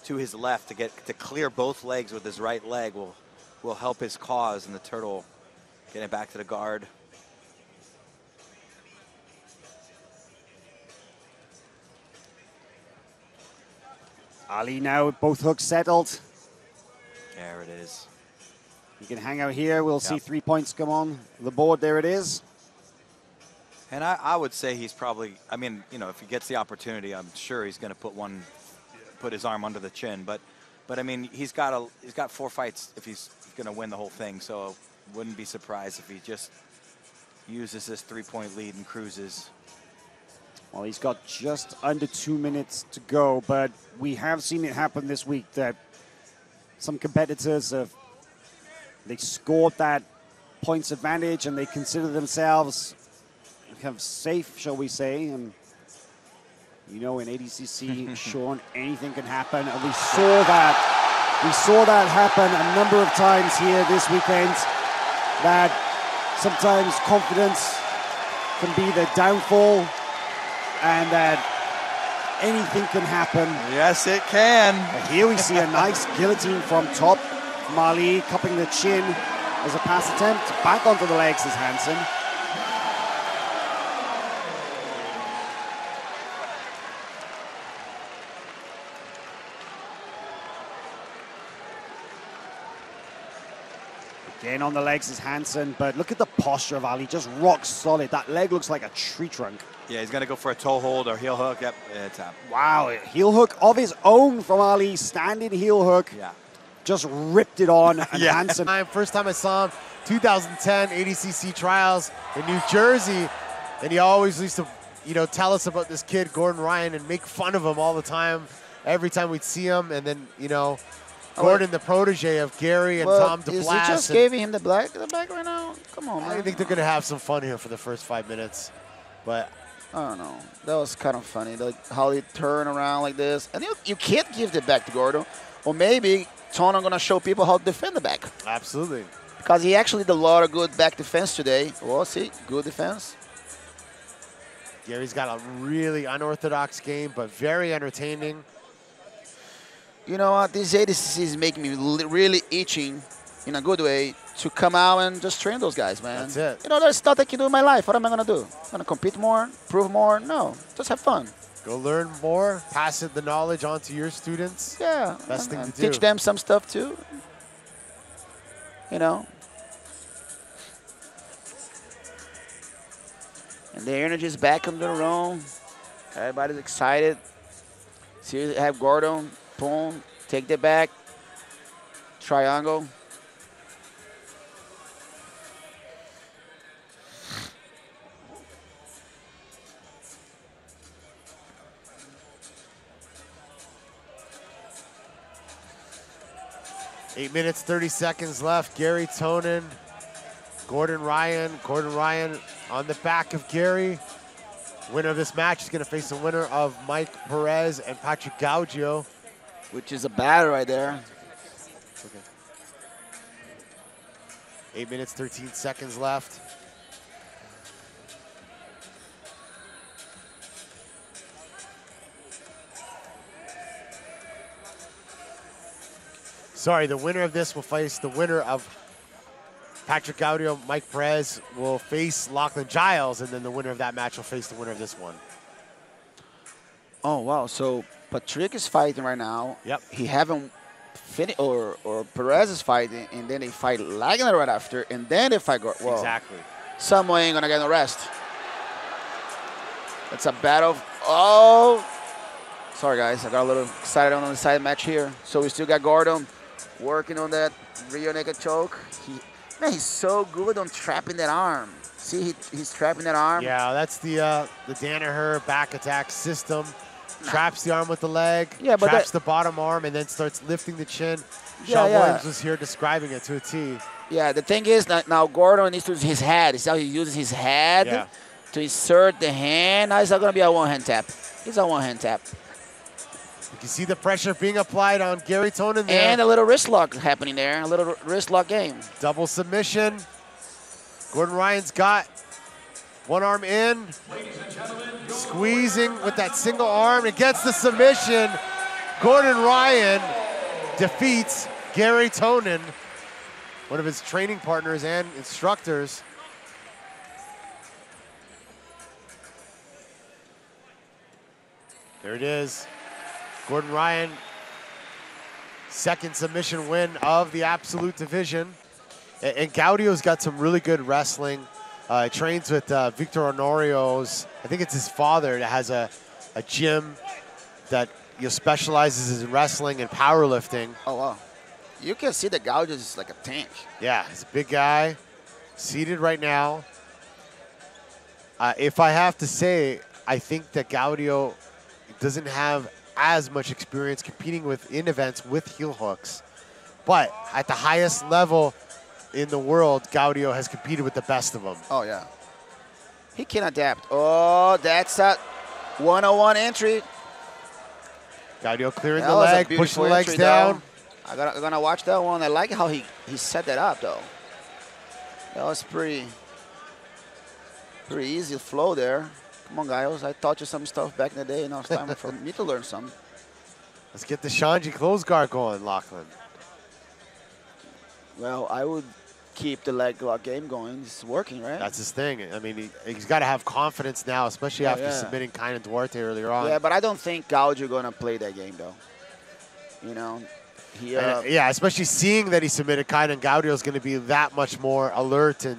to his left to clear both legs with his right leg will help his cause, and the turtle getting back to the guard. Ali now with both hooks settled. There it is. You can hang out here. We'll see 3 points come on the board. There it is. And I would say he's probably, I mean, you know, if he gets the opportunity, I'm sure he's going to put his arm under the chin. But I mean, he's got 4 fights if he's going to win the whole thing. So wouldn't be surprised if he just uses this 3-point lead and cruises. Well, he's got just under 2 minutes to go, but we have seen it happen this week that some competitors they scored that points advantage and they consider themselves kind of safe, shall we say. And you know, in ADCC, Sean, anything can happen, and we saw that happen a number of times here this weekend. That sometimes confidence can be the downfall, and that anything can happen. Yes, it can. But here we see a nice guillotine from top. Ali cupping the chin as a pass attempt. Back onto the legs is Hansen. Again on the legs is Hansen, but look at the posture of Ali, just rock solid. That leg looks like a tree trunk. Yeah, he's going to go for a toe hold or heel hook. Yep, it's up. Wow, heel hook of his own from Ali, standing heel hook. Yeah. Just ripped it on, and Hansen. First time I saw him, 2010 ADCC trials in New Jersey, and he always used to, you know, tell us about this kid, Gordon Ryan, and make fun of him all the time, every time we'd see him, and then, you know, Gordon, the protege of Gary and Tom DeBlas. Is he just giving him the back right now? Come on, man. I think they're going to have some fun here for the first 5 minutes, but I don't know. That was kind of funny, how they turn around like this. And you can't give the back to Gordon. Or maybe Tono going to show people how to defend the back. Absolutely. Because he actually did a lot of good back defense today. Well, see, good defense. Gary's got a really unorthodox game, but very entertaining. You know what? This ADCC is making me really itching, in a good way, to come out and just train those guys, man. That's it. You know, there's stuff I can do in my life. What am I going to do? I'm going to compete more, prove more? No, just have fun. Go learn more, pass the knowledge on to your students. Yeah. Best thing to do. Teach them some stuff too. You know. And the energy is back in the room. Everybody's excited. See, you have Gordon, boom, take the back, triangle. Eight minutes, 30 seconds left. Gary Tonin, Gordon Ryan. Gordon Ryan on the back of Gary. Winner of this match is going to face the winner of Mike Perez and Patrick Gaudio. Which is a battle right there. Okay. 8 minutes, 13 seconds left. Sorry, the winner of this will face the winner of Patrick Gaudio. Mike Perez will face Lachlan Giles, and then the winner of that match will face the winner of this one. Oh, wow. So Patrick is fighting right now. Yep. He haven't finished, or Perez is fighting, and then they fight Lachlan right after, and then they fight Gordon. Well, Exactly. Someone ain't going to get no rest. It's a battle. Oh. Sorry, guys. I got a little excited on the side match here. So we still got Gordon working on that rear naked choke. Man, he's so good on trapping that arm. See, he's trapping that arm. Yeah, that's the Danaher back attack system. Traps the arm with the leg, Yeah, but traps the bottom arm, and then starts lifting the chin. Yeah, Sean yeah. Williams was here describing it to a T. Yeah, the thing is that now Gordon needs to use his head. See how he uses his head Yeah. to insert the hand. Now it's not going to be a one-hand tap. It's a one-hand tap. You can see the pressure being applied on Gary Tonin there. And a little wrist lock happening there, a little wrist lock game. Double submission. Gordon Ryan's got one arm in, squeezing with that single arm and gets the submission. Gordon Ryan defeats Gary Tonin, one of his training partners and instructors. There it is. Gordon Ryan, second submission win of the Absolute Division. And Gaudio's got some really good wrestling. Trains with Victor Honorio's, I think it's his father that has a gym that specializes in wrestling and powerlifting. Oh, wow. You can see that Gaudio is like a tank. Yeah, he's a big guy, seated right now. If I have to say, I think that Gaudio doesn't have as much experience competing in events with heel hooks. But at the highest level in the world, Gaudio has competed with the best of them. Oh, yeah. He can adapt. Oh, that's a 101 entry. Gaudio clearing That the was a leg, beautiful pushing the legs entry, down. though. I'm gonna watch that one. I like how he set that up, though. That was pretty easy flow there. Come on, Giles. I taught you some stuff back in the day. Now it's time for me to learn some. Let's get the Shanji close guard going, Lachlan. Well, I would keep the leg lock game going. It's working, right? That's his thing. I mean, he's got to have confidence now, especially after submitting Kainan Duarte earlier on. Yeah, but I don't think Gaudio going to play that game, though. You know, he, yeah, especially seeing that he submitted Kainan, Gaudio is going to be that much more alert and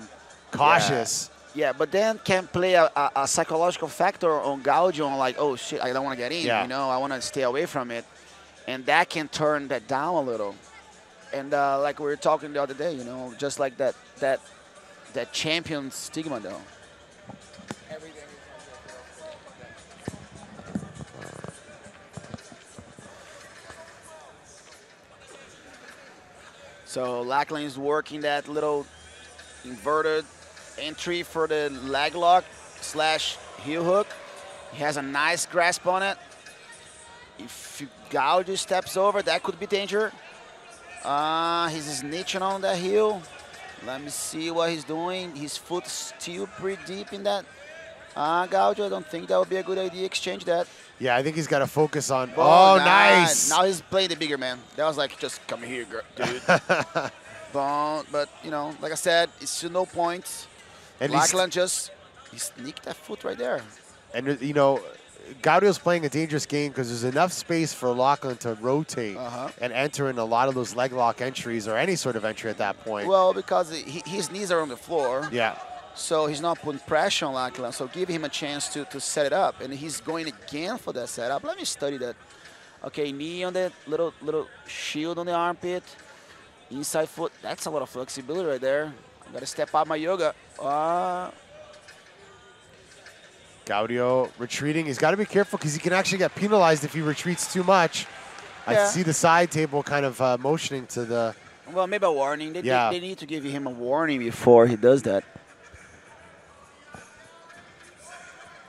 cautious. Yeah, but then can play a psychological factor on Gaudio on like, oh, shit, I don't want to get in. Yeah. You know, I want to stay away from it. And that can turn that down a little. And like we were talking the other day, you know, just like that champion stigma, though. So Lachlan is working that little inverted entry for the leg lock / heel hook. He has a nice grasp on it. If Gaudio steps over, that could be danger. He's snitching on that heel. Let me see what he's doing. His foot's still pretty deep in that Gaudio, I don't think that would be a good idea. Exchange that. Yeah, I think he's got to focus on. Oh, Oh, nice. Now he's playing the bigger man. That was like, just come here, dude. But, you know, like I said, it's still no points. And Lachlan he sneaked that foot right there. And, you know, Gaudio's playing a dangerous game because there's enough space for Lachlan to rotate and enter in a lot of those leg lock entries or any sort of entry at that point. Well, because his knees are on the floor. Yeah. So he's not putting pressure on Lachlan. So give him a chance to set it up. And he's going again for that setup. Let me study that. Okay, knee on the little shield on the armpit. Inside foot. That's a lot of flexibility right there. I got to step up my yoga. Gaudio retreating. He's got to be careful because he can actually get penalized if he retreats too much. Yeah. I see the side table kind of motioning to the... Well, maybe a warning. They need to give him a warning before he does that.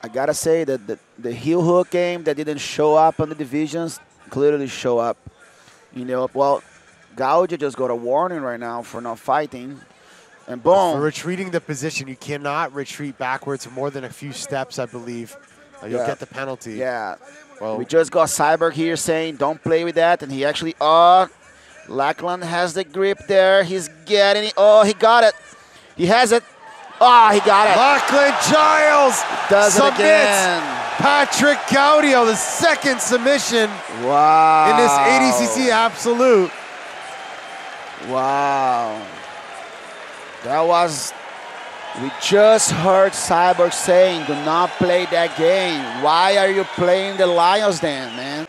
I got to say that the heel hook game that didn't show up on the divisions clearly show up. You know, well, Gaudio just got a warning right now for not fighting. And boom. For retreating the position, you cannot retreat backwards more than a few steps, I believe. You'll get the penalty. Yeah. Well, we just got Cyborg here saying don't play with that. And he actually, Lachlan has the grip there. He's getting it. Oh, he got it. He has it. Oh, he got it. Lachlan Giles does submits it again. Patrick Gaudio, the second submission in this ADCC Absolute. Wow. That was, we just heard Cyborg saying, do not play that game. Why are you playing the Lions then, man?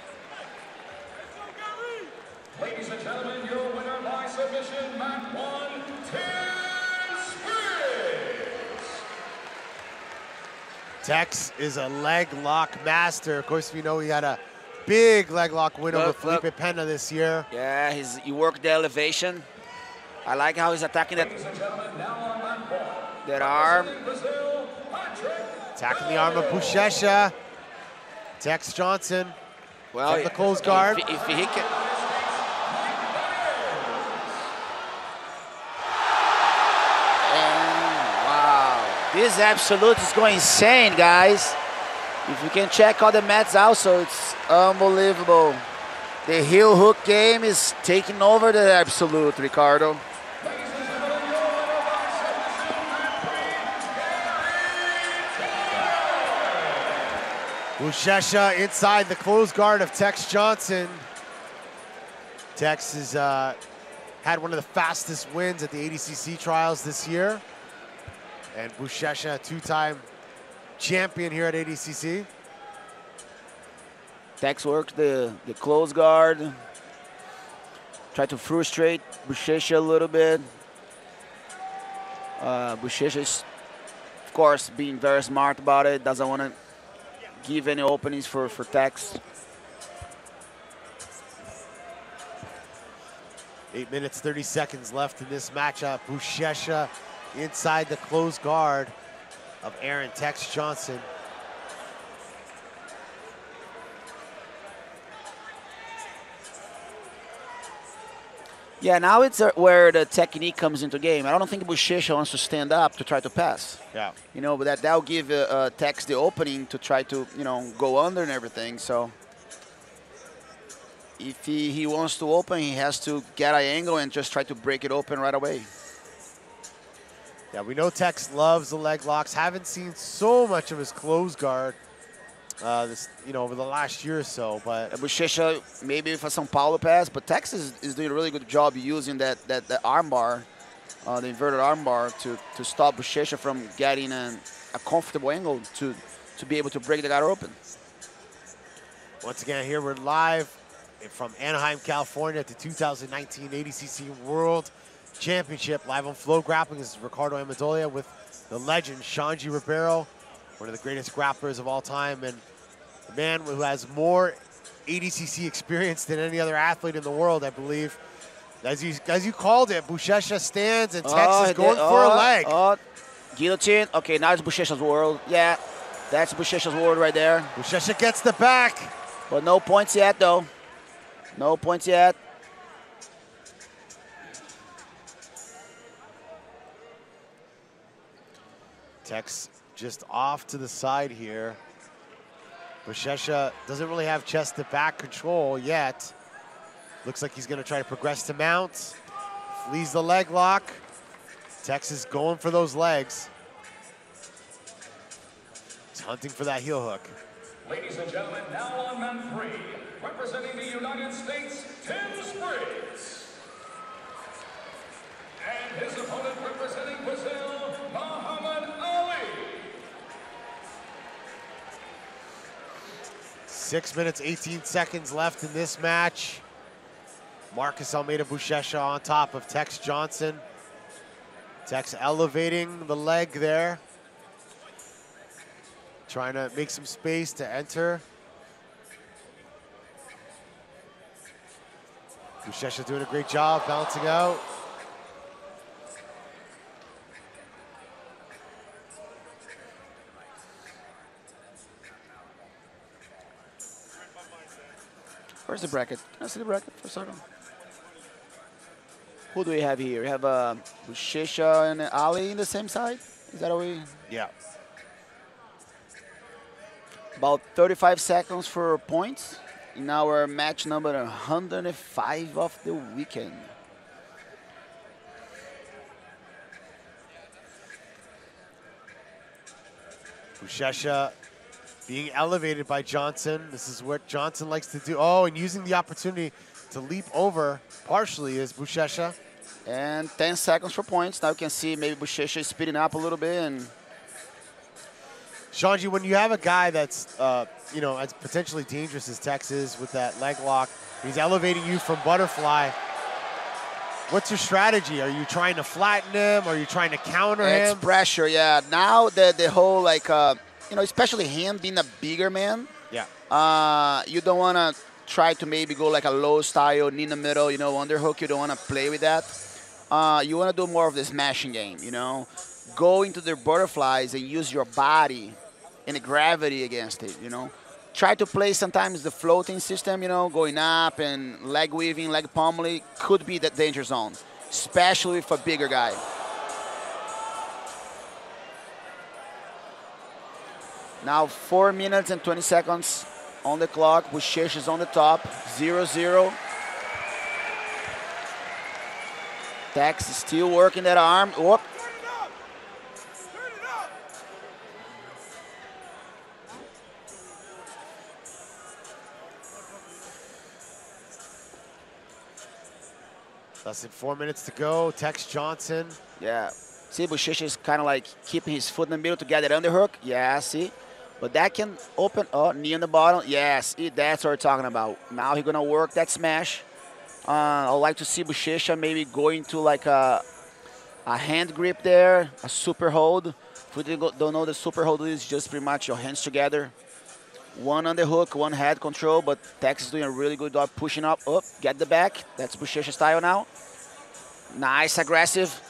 Ladies and gentlemen, your winner by submission, Mat 1, Tim Spriggs. Tex is a leg lock master. Of course, we know he had a big leg lock win over Felipe Pena this year. Yeah, he worked the elevation. I like how he's attacking that arm. Attacking the arm of Buchecha. Tex Johnson. Well, the close guard. If he can. And wow, this Absolute is going insane, guys. If you can check all the mats also, it's unbelievable. The heel hook game is taking over the Absolute, Ricardo. Buchecha inside the close guard of Tex Johnson. Tex has had one of the fastest wins at the ADCC trials this year. And Buchecha, two-time champion here at ADCC. Tex worked the close guard. Tried to frustrate Buchecha a little bit. Buchecha is, of course, being very smart about it. Doesn't want to give any openings for Tex. 8 minutes, 30 seconds left in this matchup. Buchecha inside the close guard of Aaron Tex Johnson. Yeah, now it's where the technique comes into game. I don't think Buchecha wants to stand up to try to pass. Yeah. You know, but that'll give Tex the opening to try to, you know, go under and everything. So if he wants to open, he has to get an angle and just try to break it open right away. Yeah, we know Tex loves the leg locks. Haven't seen so much of his close guard over the last year or so, but Buchecha maybe for São Paulo pass, but Tex is doing a really good job using that arm bar, the inverted arm bar to stop Buchecha from getting a comfortable angle to be able to break the guy open. Once again, here we're live from Anaheim, California at the 2019 ADCC World Championship. Live on FloGrappling. This is Ricardo Amendolia with the legend Shanji Ribeiro, one of the greatest grapplers of all time, and the man who has more ADCC experience than any other athlete in the world, I believe. As you called it, Buchecha stands and Tex is going for a leg. Guillotine. Okay, now it's Buchecha's world. Yeah, that's Buchecha's world right there. Buchecha gets the back. But no points yet, though. No points yet. Tex just off to the side here. Buchecha doesn't really have chest to back control yet. Looks like he's gonna try to progress to mount. Flees the leg lock. Texas going for those legs. He's hunting for that heel hook. Ladies and gentlemen, now on mat 3, representing the United States, Tim Spriggs. And his opponent representing Brazil, Muhammad Ali. 6 minutes, 18 seconds left in this match. Marcus Almeida Buchecha on top of Tex Johnson. Tex elevating the leg there. Trying to make some space to enter. Buchecha doing a great job bouncing out. Where's the bracket? Can I see the bracket for a second? Who do we have here? We have Buchecha and Ali in the same side. Is that what we? Yeah. About 35 seconds for points in our match number 105 of the weekend. Buchecha being elevated by Johnson. This is what Johnson likes to do. Oh, and using the opportunity to leap over partially is Buchecha. And 10 seconds for points. Now you can see maybe Buchecha is speeding up a little bit. And Shanji, when you have a guy that's, you know, as potentially dangerous as Tex is with that leg lock, he's elevating you from butterfly. What's your strategy? Are you trying to flatten him? Are you trying to counter him? it's pressure, yeah. Now the whole, like, you know, especially him being a bigger man. Yeah. You don't want to try to maybe go like a low style, knee in the middle, you know, underhook. You don't want to play with that. You want to do more of the smashing game, you know. Go into the butterflies and use your body and the gravity against it, you know. Try to play sometimes the floating system, you know, going up and leg weaving, leg pommeling could be the danger zone, especially for a bigger guy. Now 4 minutes and 20 seconds on the clock. Buchecha is on the top, 0-0. Tex is still working that arm. Whoop. Less than 4 minutes to go. Tex Johnson. Yeah. See, Buchecha is kind of like keeping his foot in the middle to get that underhook. Yeah, see? But that can open, oh, knee on the bottom. Yes, that's what we're talking about. Now he's going to work that smash. I'd like to see Buchecha maybe going to like a hand grip there, a super hold. If you don't know, the super hold is just pretty much your hands together. One underhook, one head control, but Tex is doing a really good job pushing up, get the back. That's Buchecha style now. Nice, aggressive.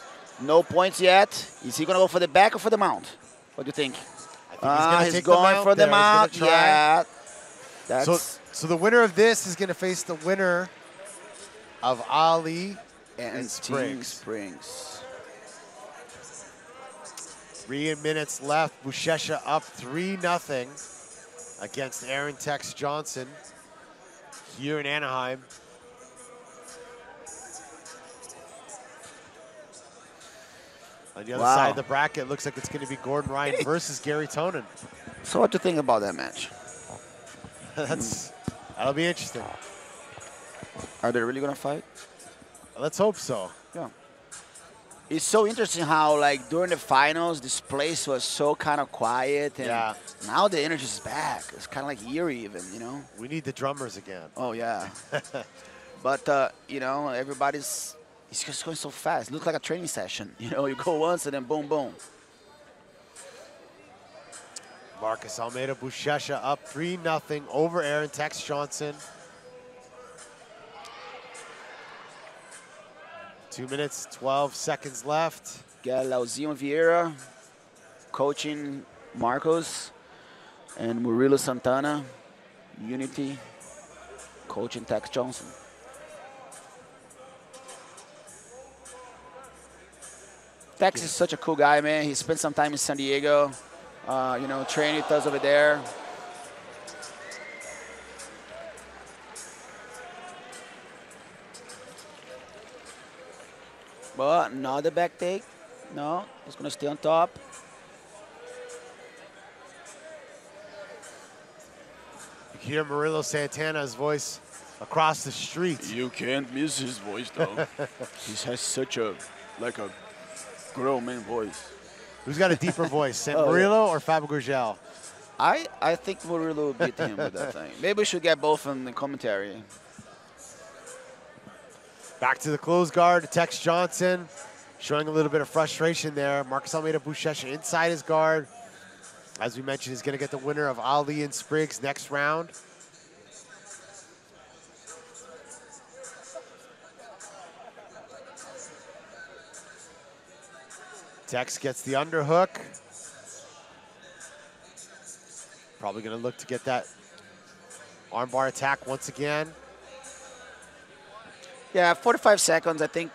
No points yet. Is he going to go for the back or for the mount? What do you think? He's going for the mount. Yeah. That's so the winner of this is going to face the winner of Ali and Spriggs. 3 minutes left. Buchecha up 3-0 against Aaron Tex Johnson here in Anaheim. On the other side of the bracket, looks like it's going to be Gordon Ryan versus Gary Tonin. So what do you think about that match? That'll be interesting. Are they really going to fight? Let's hope so. Yeah. It's so interesting how, like, during the finals, this place was so kind of quiet. And now the energy is back. It's kind of like eerie even, you know? We need the drummers again. Oh, yeah. But, you know, everybody's... It's just going so fast. It looks like a training session. You know, you go once and then boom, boom. Marcus Almeida Buchecha up 3-0 over Aaron Tex Johnson. 2 minutes, 12 seconds left. Got Leozinho Vieira coaching Marcos and Murilo Santana, Unity, coaching Tex Johnson. Tex is such a cool guy, man. He spent some time in San Diego. you know, training with us over there. But not the back take. No, he's going to stay on top. You hear Murillo Santana's voice across the street. You can't miss his voice, though. He has such a, like a grown man voice. Who's got a deeper voice, Murillo or Fabio Gurgel? I think Murillo will beat him with that thing. Maybe we should get both in the commentary. Back to the close guard, Tex Johnson, showing a little bit of frustration there. Marcus Almeida Buchecha inside his guard. As we mentioned, he's going to get the winner of Ali and Spriggs next round. Tex gets the underhook. Probably going to look to get that armbar attack once again. Yeah, 45 seconds. I think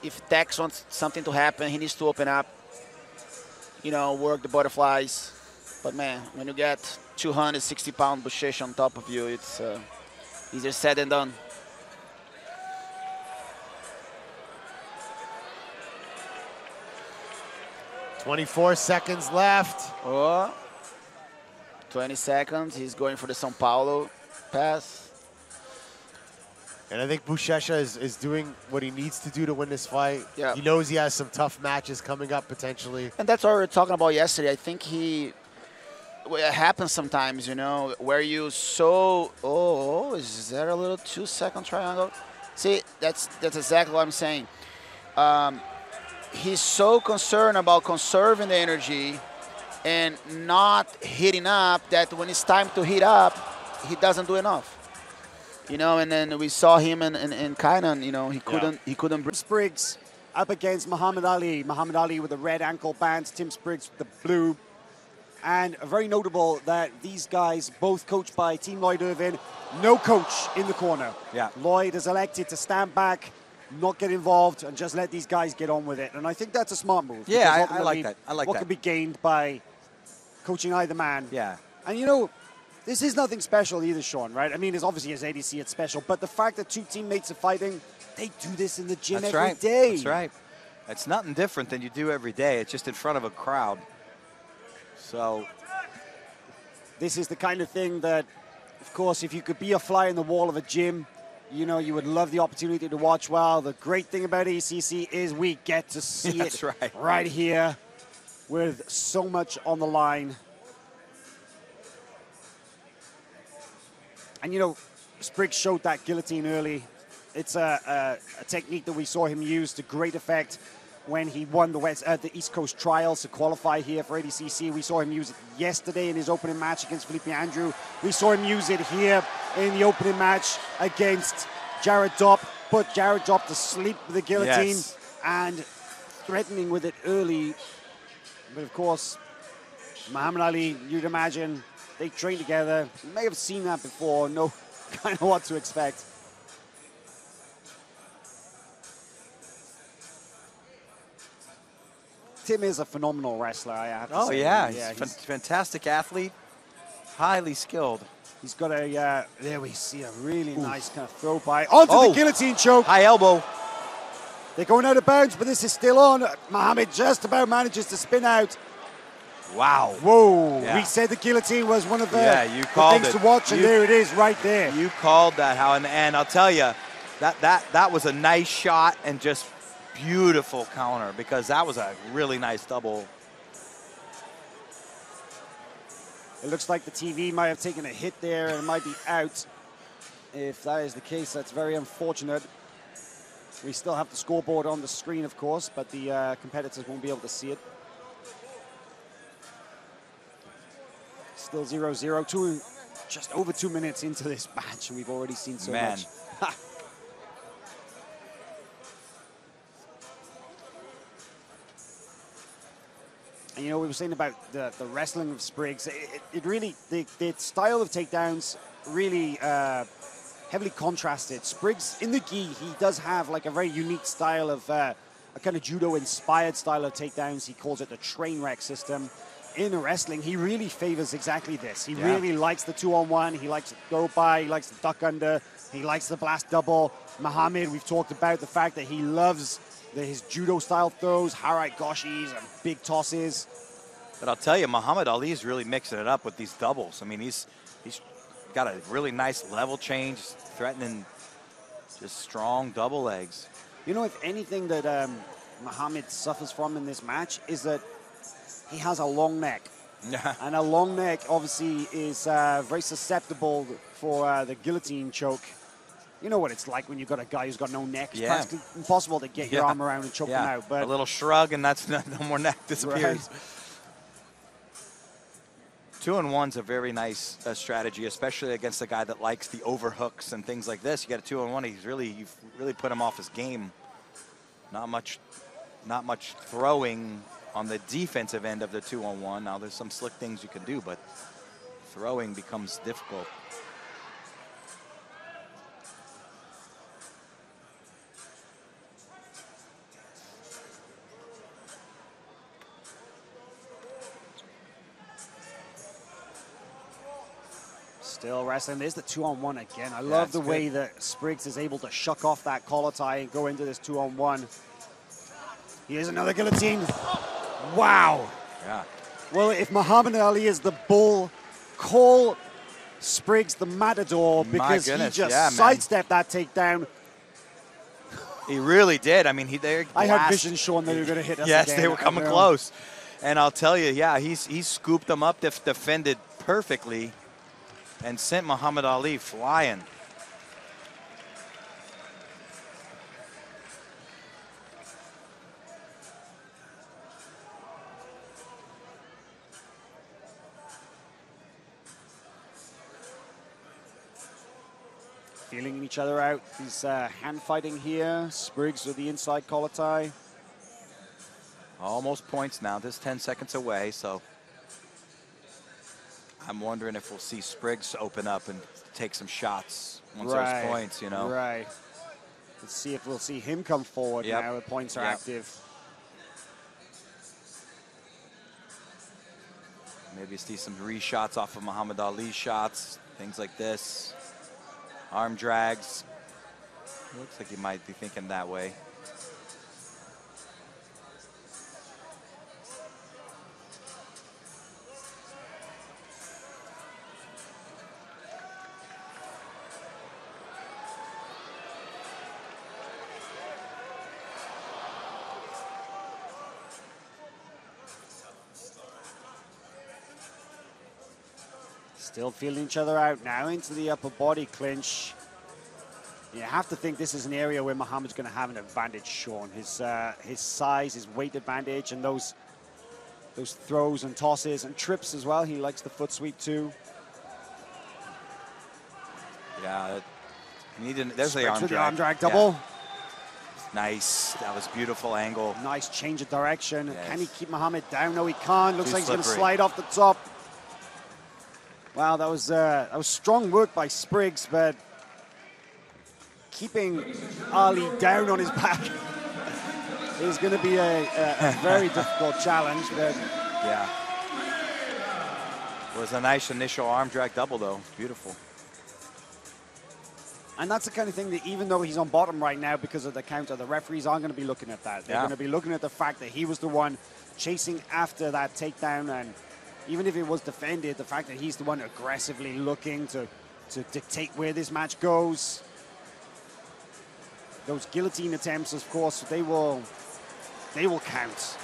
if Tex wants something to happen, he needs to open up, you know, work the butterflies. But, man, when you get 260-pound Buchecha on top of you, it's easier said than done. .24 seconds left. Oh, 20 seconds. He's going for the São Paulo pass. And I think Buchecha is doing what he needs to do to win this fight. Yeah. He knows he has some tough matches coming up potentially. And that's what we were talking about yesterday. I think it happens sometimes, you know, where you is that a little 2-second triangle? See, that's exactly what I'm saying. He's so concerned about conserving the energy and not hitting up that when it's time to hit up, he doesn't do enough. You know, and then we saw him in Kainan, you know, he couldn't bring Spriggs up against Muhammad Ali. Muhammad Ali with the red ankle bands, Tim Spriggs with the blue. And very notable that these guys, both coached by Team Lloyd Irvin, no coach in the corner. Yeah. Lloyd has elected to stand back, not get involved, and just let these guys get on with it. And I think that's a smart move. Yeah, I like that. I like what that. can be gained by coaching either man. Yeah. And you know, this is nothing special either, Sean, right? I mean, it's obviously as ADC, it's special, but the fact that two teammates are fighting, they do this in the gym every day. That's right. It's nothing different than you do every day. It's just in front of a crowd. So this is the kind of thing that, of course, if you could be a fly in the wall of a gym, you know, you would love the opportunity to watch well. The great thing about ADCC is we get to see it right here with so much on the line. And, you know, Spriggs showed that guillotine early. It's a technique that we saw him use to great effect when he won the East Coast Trials to qualify here for ADCC. We saw him use it yesterday in his opening match against Felipe Andrew. We saw him use it here in the opening match against Jared Dopp. Put Jared Dopp to sleep with the guillotine and threatening with it early. But, of course, Muhammad Ali, you'd imagine, they train together. You may have seen that before, know kind of what to expect. Tim is a phenomenal wrestler, I have to say. Oh, yeah. He's a fantastic athlete, highly skilled. He's got a, there we see a really nice kind of throw by. Onto the guillotine choke. High elbow. They're going out of bounds, but this is still on. Muhammad just about manages to spin out. Wow. Whoa. Yeah. We said the guillotine was one of the, you the called things it. to watch, and there it is right there. You called that, Hal, and I'll tell you, that was a nice shot and just beautiful counter, because that was a really nice double. It looks like the TV might have taken a hit there and might be out. If that is the case, that's very unfortunate. We still have the scoreboard on the screen, of course, but the competitors won't be able to see it. Still 0-0, just over 2 minutes into this match, and we've already seen so much. And, you know, we were saying about the wrestling of Spriggs. It really, the style of takedowns really heavily contrasted. Spriggs, in the gi, he does have like a very unique style of, a kind of judo-inspired style of takedowns. He calls it the train wreck system. in wrestling, he really favors exactly this. He really likes the 2-on-1. He likes to go by. He likes to duck under. He likes the blast double. Muhammad, we've talked about the fact that he loves his judo-style throws, harai goshis, and big tosses. But I'll tell you, Muhammad Ali is really mixing it up with these doubles. I mean, he's got a really nice level change, threatening just strong double legs. You know, if anything that Muhammad suffers from in this match is that he has a long neck. And a long neck, obviously, is very susceptible for the guillotine choke. You know what it's like when you've got a guy who's got no neck. It's practically impossible to get your arm around and choke him out. But a little shrug, and that's no more neck disappears. Right. 2-on-1's a very nice strategy, especially against a guy that likes the overhooks and things like this. You get a 2-on-1, you've really put him off his game. Not much throwing on the defensive end of the 2-on-1. Now there's some slick things you can do, but throwing becomes difficult. Still wrestling. There's the 2-on-1 again. I love the way that Spriggs is able to shuck off that collar tie and go into this 2-on-1. Here's another guillotine. Wow. Yeah. Well, if Muhammad Ali is the bull, call Spriggs the matador, because he just sidestepped that takedown. He really did. I mean, I had vision showing that they were going to hit us again. Yes, they were coming close. And I'll tell you, he scooped them up, defended perfectly, and sent Muhammad Ali flying. Feeling each other out. These hand fighting here. Spriggs with the inside collar tie. Almost points now. This 10 seconds away, so I'm wondering if we'll see Spriggs open up and take some shots once those points, you know. Right. Let's see if we'll see him come forward now. The points are active. Maybe see some reshots off of Muhammad Ali's shots, things like this. Arm drags. Looks like he might be thinking that way. Still feeling each other out now into the upper body clinch. You have to think this is an area where Muhammad's going to have an advantage, Sean. His size, his weight advantage, and those throws and tosses and trips as well. He likes the foot sweep too. Yeah, there's the arm drag. Arm drag double. Yeah. Nice. That was beautiful angle. Nice change of direction. Yes. Can he keep Muhammad down? No, he can't. Looks Too like he's going to slippery. slide off the top. Wow, that was strong work by Spriggs, but keeping Ali down on his back is going to be a very difficult challenge. But yeah, it was a nice initial arm drag double, though. Beautiful. And that's the kind of thing that even though he's on bottom right now because of the counter, the referees aren't going to be looking at that. They're going to be looking at the fact that he was the one chasing after that takedown, and even if it was defended, the fact that he's the one aggressively looking to dictate where this match goes. Those guillotine attempts, of course, they will count.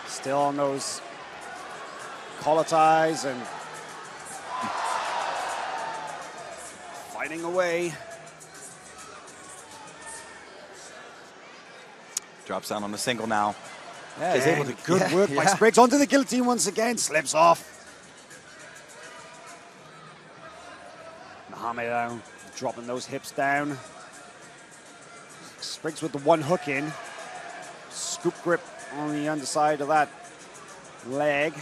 Still on those collar ties and fighting away. Drops down on the single now. Yeah, he's able to good work by Spriggs onto the guillotine once again. Slips off. Muhammad dropping those hips down. Spriggs with the one hook in. Scoop grip on the underside of that leg.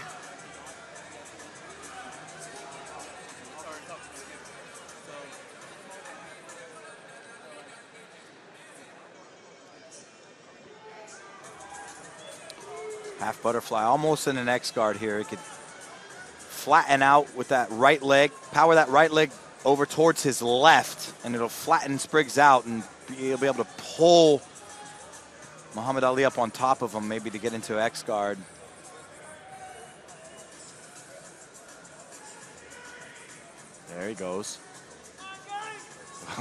Half butterfly, almost in an X guard here. He could flatten out with that right leg, power that right leg over towards his left, and it'll flatten Spriggs out, and he'll be able to pull Muhammad Ali up on top of him, maybe to get into X guard. There he goes.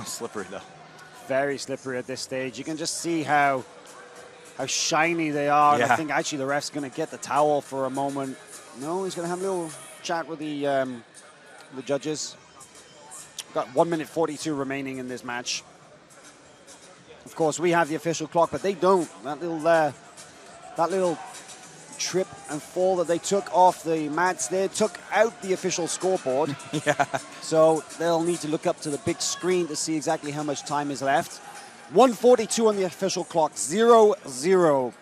Slippery though. Very slippery at this stage. You can just see how shiny they are. And I think actually the ref's going to get the towel for a moment. No, he's going to have a little chat with the judges. Got 1 minute 42 remaining in this match. Of course, we have the official clock, but they don't. That little trip and fall that they took off the mats there took out the official scoreboard. Yeah. So they'll need to look up to the big screen to see exactly how much time is left. 1:42 on the official clock, 0-0.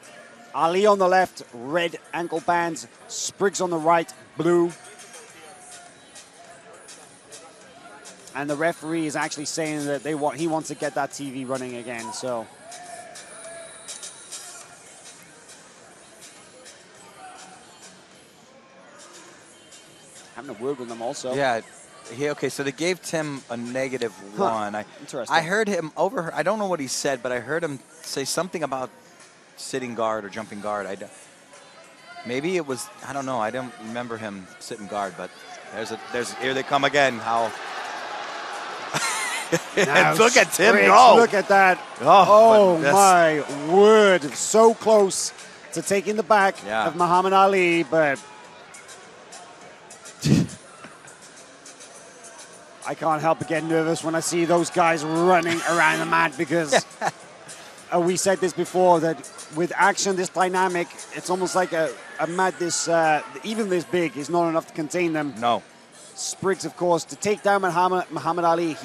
Ali on the left, red ankle bands. Spriggs on the right, blue. And the referee is actually saying that he wants to get that TV running again. So having a word with them also. Yeah. Okay, so they gave Tim a -1. Interesting. I heard him I don't know what he said, but I heard him say something about sitting guard or jumping guard. Maybe it was, I don't know. I don't remember him sitting guard, but here they come again. How? Look at Tim go. Look at that. Oh my word. So close to taking the back of Muhammad Ali, but I can't help but get nervous when I see those guys running around the mat because we said this before, that with action this dynamic, it's almost like a mat even this big is not enough to contain them. No. Spriggs, of course, to take down Muhammad Ali,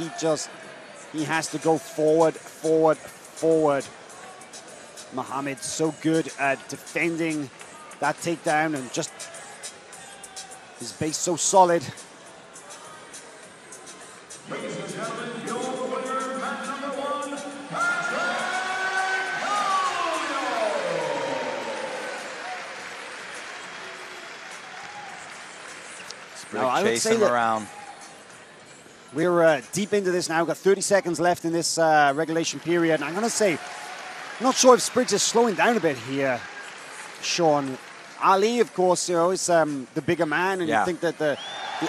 he has to go forward, forward, forward. Muhammad so good at defending that takedown and just his base so solid. Ladies and gentlemen, your winner, match number 1, Spriggs chasing him around. We're deep into this now. We've got 30 seconds left in this regulation period. And I'm going to say, I'm not sure if Spriggs is slowing down a bit here, Sean. Ali, of course, is the bigger man, and you think that the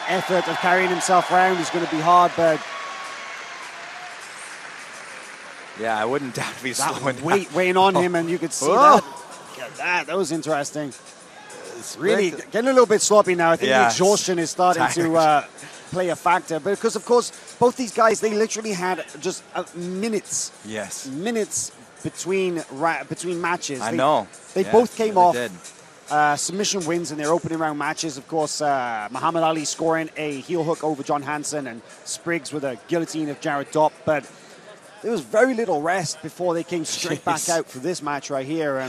effort of carrying himself around is going to be hard, but yeah, I wouldn't doubt if he's slowing down. Weighing on him, and you could see that. Look at that. That was interesting. Really getting a little bit sloppy now. I think the exhaustion is starting to play a factor, because of course both these guys, they literally had just minutes. Yes. Minutes between matches. I know. They both came off submission wins in their opening round matches. Of course, Muhammad Ali scoring a heel hook over John Hansen, and Spriggs with a guillotine of Jared Dopp. But there was very little rest before they came straight back out for this match right here.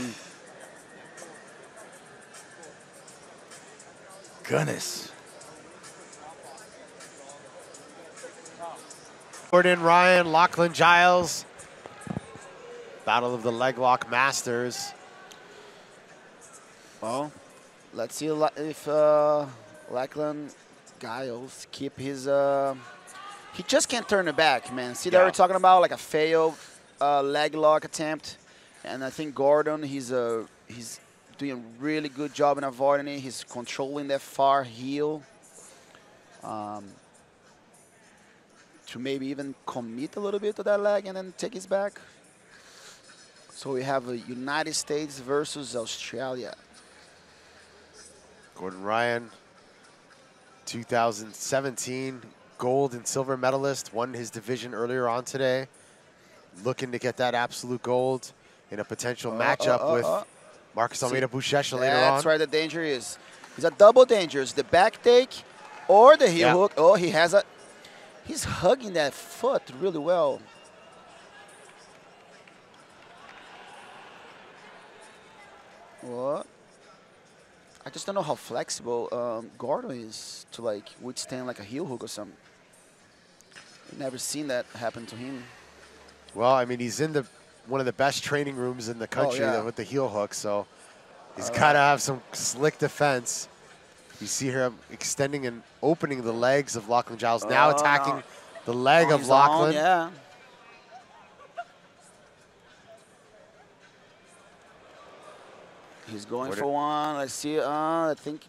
Goodness. Gordon, Ryan, Lachlan, Giles. Battle of the Leg Lock Masters. Well, let's see if Lachlan, Giles keep his... he just can't turn it back, man. See, they were talking about like a failed leg lock attempt. And I think Gordon, he's doing a really good job in avoiding it. He's controlling that far heel. To maybe even commit a little bit to that leg and then take his back. So we have United States versus Australia. Gordon Ryan, 2017 gold and silver medalist, won his division earlier on today. Looking to get that absolute gold in a potential matchup with Marcus Almeida Buchecha later on. That's where the danger is. It's a double danger. It's the back take or the heel hook. Oh, he's hugging that foot really well. What? I just don't know how flexible Gordon is to like withstand like a heel hook or something. I've never seen that happen to him. Well, I mean, he's in one of the best training rooms in the country yeah. with the heel hook, so he's got to have some slick defense. You see here extending and opening the legs of Lachlan Giles, now attacking the leg of Lachlan. Yeah. He's going for one. Let's see. I think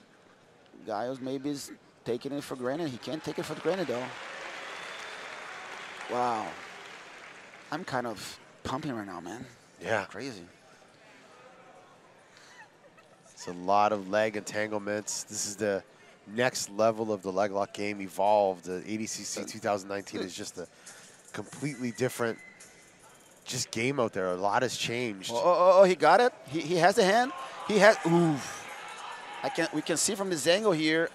Giles maybe is taking it for granted. He can't take it for granted, though. Wow. I'm kind of pumping right now, man. Yeah. Crazy. It's a lot of leg entanglements. This is the next level of the leg lock game evolved. The ADCC 2019 is just a completely different just game out there. A lot has changed. Oh, he got it. He has the hand. He has. Ooh. We can see from this angle here.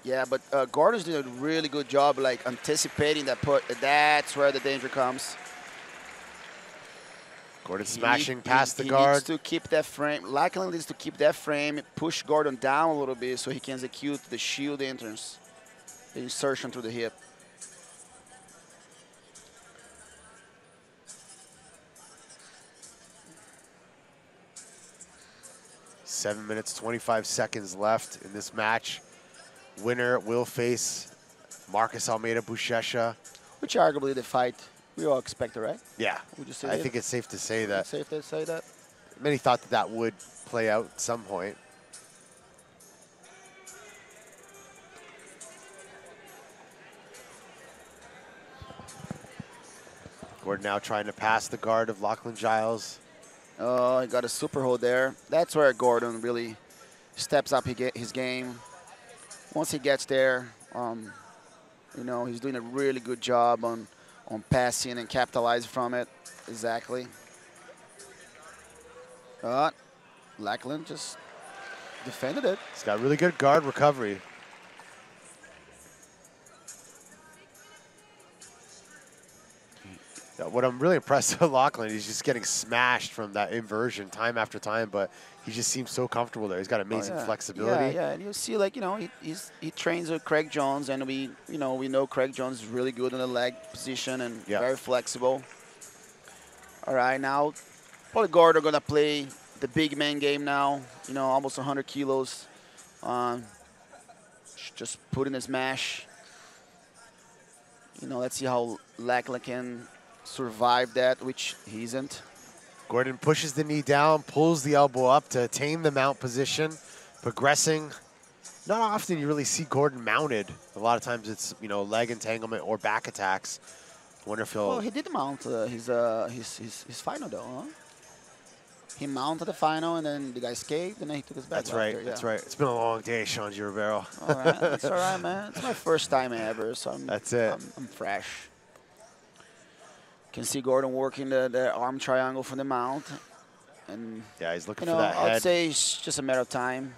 Yeah, but Gordon's doing a really good job, like anticipating that put. That's where the danger comes. Gordon smashing past the guard. He needs to keep that frame. Lachlan needs to keep that frame, push Gordon down a little bit so he can execute the shield entrance, the insertion through the hip. Seven minutes, 25 seconds left in this match. Winner will face Marcus Almeida Buchecha. Which arguably the fight we all expected, right? Yeah, Would you say I think it's safe to say that. Safe to say that? Many thought that would play out at some point. Gordon now trying to pass the guard of Lachlan Giles. Oh, he got a super hold there. That's where Gordon really steps up his game. Once he gets there, you know, he's doing a really good job on passing and capitalizing from it. Exactly. But Lachlan just defended it. He's got really good guard recovery. What I'm really impressed with Lachlan, he's just getting smashed from that inversion time after time, but he just seems so comfortable there. He's got amazing flexibility. Yeah, and you see, like, you know, he trains with Craig Jones, and we know Craig Jones is really good in the leg position and very flexible. All right, now probably Gordon gonna play the big man game now. You know, almost 100 kilos. Just put in his mash. You know, let's see how Lachlan can survive that, which he isn't. Gordon pushes the knee down, pulls the elbow up to attain the mount position, progressing. Not often you really see Gordon mounted. A lot of times it's, you know, leg entanglement or back attacks. Wonder if he'll... Well, he did mount his final, though, huh? He mounted the final, and then the guy escaped, and then he took his back. That's right, that's right. It's been a long day, Sean Rivero. All right, that's all right, man. It's my first time ever, so I'm fresh. Can see Gordon working the arm triangle from the mount. And yeah, he's looking for that head. I'd say it's just a matter of time.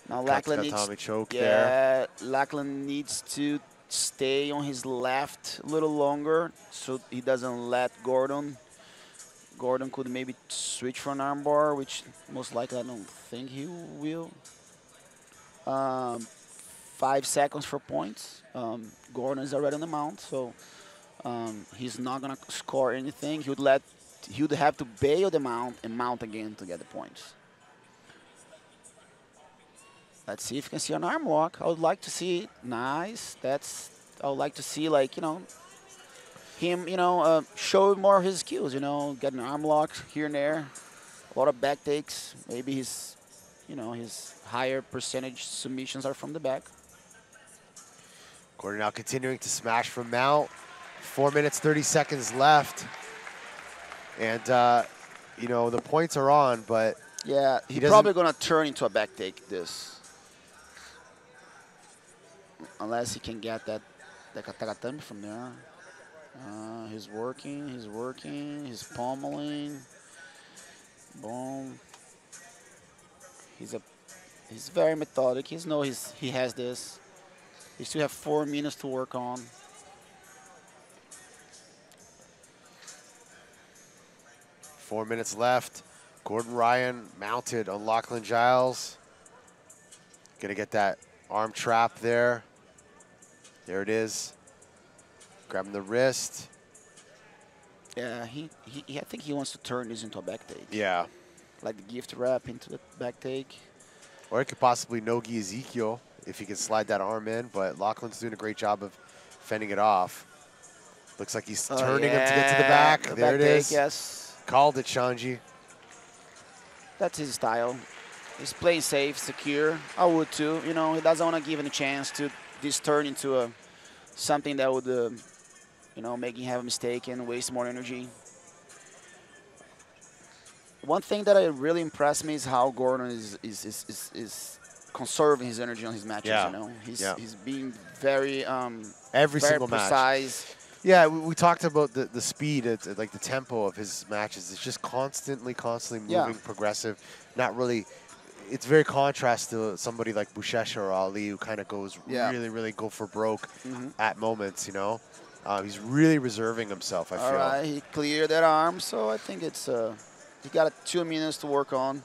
Now Lachlan needs, choke there. Lachlan needs to stay on his left a little longer so he doesn't let Gordon. Gordon could maybe switch for an armbar, which most likely I don't think he will. 5 seconds for points. Gordon is already on the mount, so he's not gonna score anything. He would have to bail the mount and mount again to get the points. Let's see if you can see an arm lock. I would like to see it. Nice. I would like to see, like, you know, him, you know, show more of his skills, you know, get an arm lock here and there. A lot of back takes. Maybe his, you know, his higher percentage submissions are from the back. Gordon now continuing to smash from mount. 4 minutes, 30 seconds left. And, you know, the points are on, but... Yeah, he's probably going to turn into a back take this. Unless he can get that tagatame from there. He's working, he's pummeling. Boom. He's very methodic. He has this. He still have 4 minutes to work on. Four minutes left. Gordon Ryan mounted on Lachlan Giles. Gonna get that arm trap there. There it is. Grabbing the wrist. Yeah, I think he wants to turn this into a back take. Yeah. Like the gift wrap into the back take. Or it could possibly no-gi Ezekiel if he can slide that arm in, but Lachlan's doing a great job of fending it off. Looks like he's turning him to get to the back. There it is. Yes. Called it, Shanji. That's his style. He's playing safe, secure. I would too. You know, he doesn't want to give him a chance to this turn into something that would, you know, make him have a mistake and waste more energy. One thing that really impressed me is how Gordon is conserving his energy on his matches. Yeah. You know, he's being very Every very single match. precise. Yeah, we talked about the speed, like the tempo of his matches. It's just constantly moving, progressive. Not really. It's very contrast to somebody like Buchecha or Ali, who kind of goes really go for broke at moments. You know, he's really reserving himself. I feel. All right, he cleared that arm, so I think it's he got 2 minutes to work on,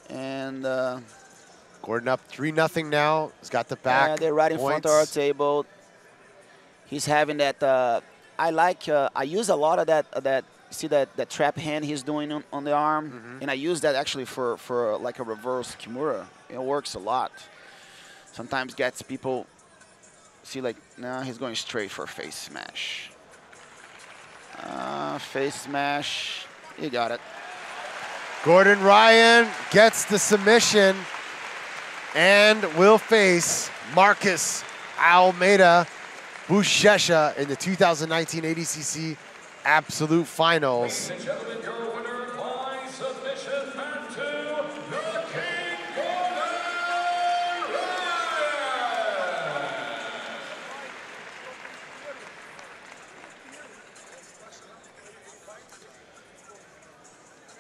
and Gordon up 3-0 now. He's got the back. yeah, they're right in front of our table. He's having that. I like. I use a lot of that. See that trap hand he's doing on the arm, and I use that actually for like a reverse kimura. It works a lot. Sometimes gets people see like, nah, he's going straight for a face smash. Face smash. You got it. Gordon Ryan gets the submission and will face Marcus Almeida Buchecha in the 2019 ADCC Absolute Finals. Ladies and gentlemen, your winner by submission and to the King Gordon Ryan.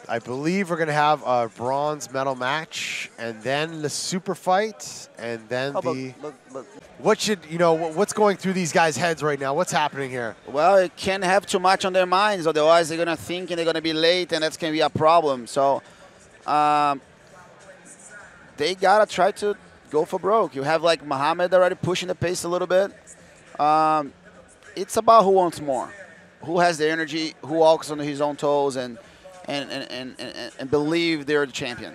I believe we're going to have a bronze medal match, and then the super fight, and then what should, you know, what's going through these guys' heads right now? What's happening here? Well, it can't have too much on their minds, otherwise they're going to think and they're going to be late, and that's going to be a problem. So they got to try to go for broke. You have like Muhammad already pushing the pace a little bit. It's about who wants more, who has the energy, who walks on his own toes and believe they're the champion.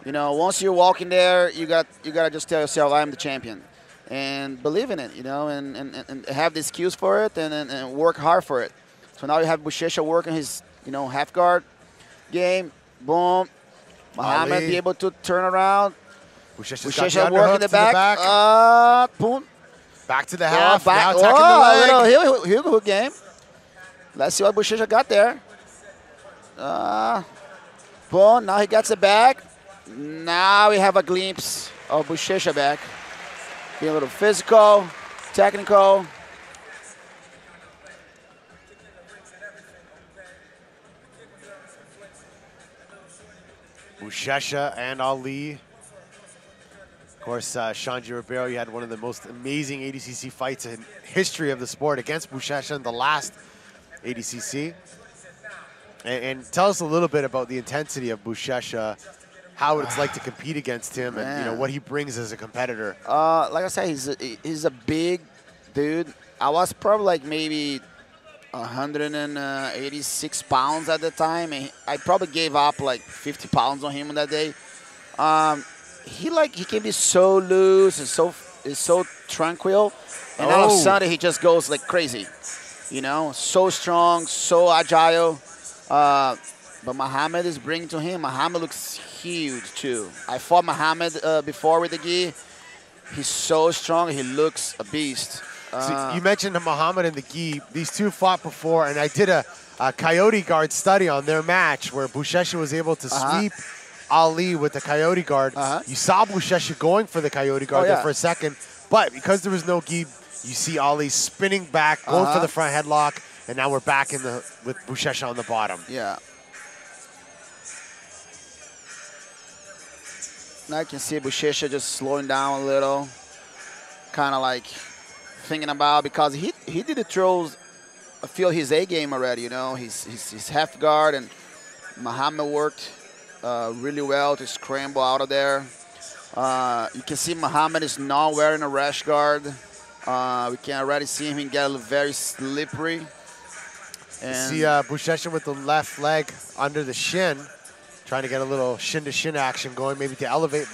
You know, once you're walking there, you got to just tell yourself, I'm the champion. And believe in it, you know, and have the skills for it and work hard for it. So now you have Buchecha working his, you know, half guard game. Boom. Muhammad be able to turn around. Buchecha working the back. Boom. Back to the half. Back. Now attacking the leg. Little heel hook game. Let's see what Buchecha got there. Boom. Now he gets it back. Now we have a glimpse of Buchecha back. Being a little physical, technical. Buchecha and Ali. Of course, Shanji Ribeiro, you had one of the most amazing ADCC fights in history of the sport against Buchecha in the last ADCC. And tell us a little bit about the intensity of Buchecha, how it's like to compete against him, and you know what he brings as a competitor. Like I said, he's a big dude. I was probably like maybe 186 pounds at the time, and I probably gave up like 50 pounds on him on that day. He can be so loose and so tranquil, and all of a sudden he just goes like crazy. You know, so strong, so agile. But Muhammad is bringing to him. Muhammad looks huge too. I fought Muhammad before with the gi. He's so strong. He looks a beast. So you mentioned Muhammad and the gi. These two fought before, and I did a coyote guard study on their match where Buchecha was able to sweep Ali with the coyote guard. You saw Buchecha going for the coyote guard there for a second, but because there was no gi, you see Ali spinning back, going for the front headlock, and now we're back with Buchecha on the bottom. Yeah. Now I can see Buchecha just slowing down a little, kind of like thinking about, because he did the throws, I feel his A game already, you know, his half guard, and Muhammad worked really well to scramble out of there. You can see Muhammad is not wearing a rash guard. We can already see him get very slippery. And see Buchecha with the left leg under the shin, trying to get a little shin-to-shin action going, maybe to elevate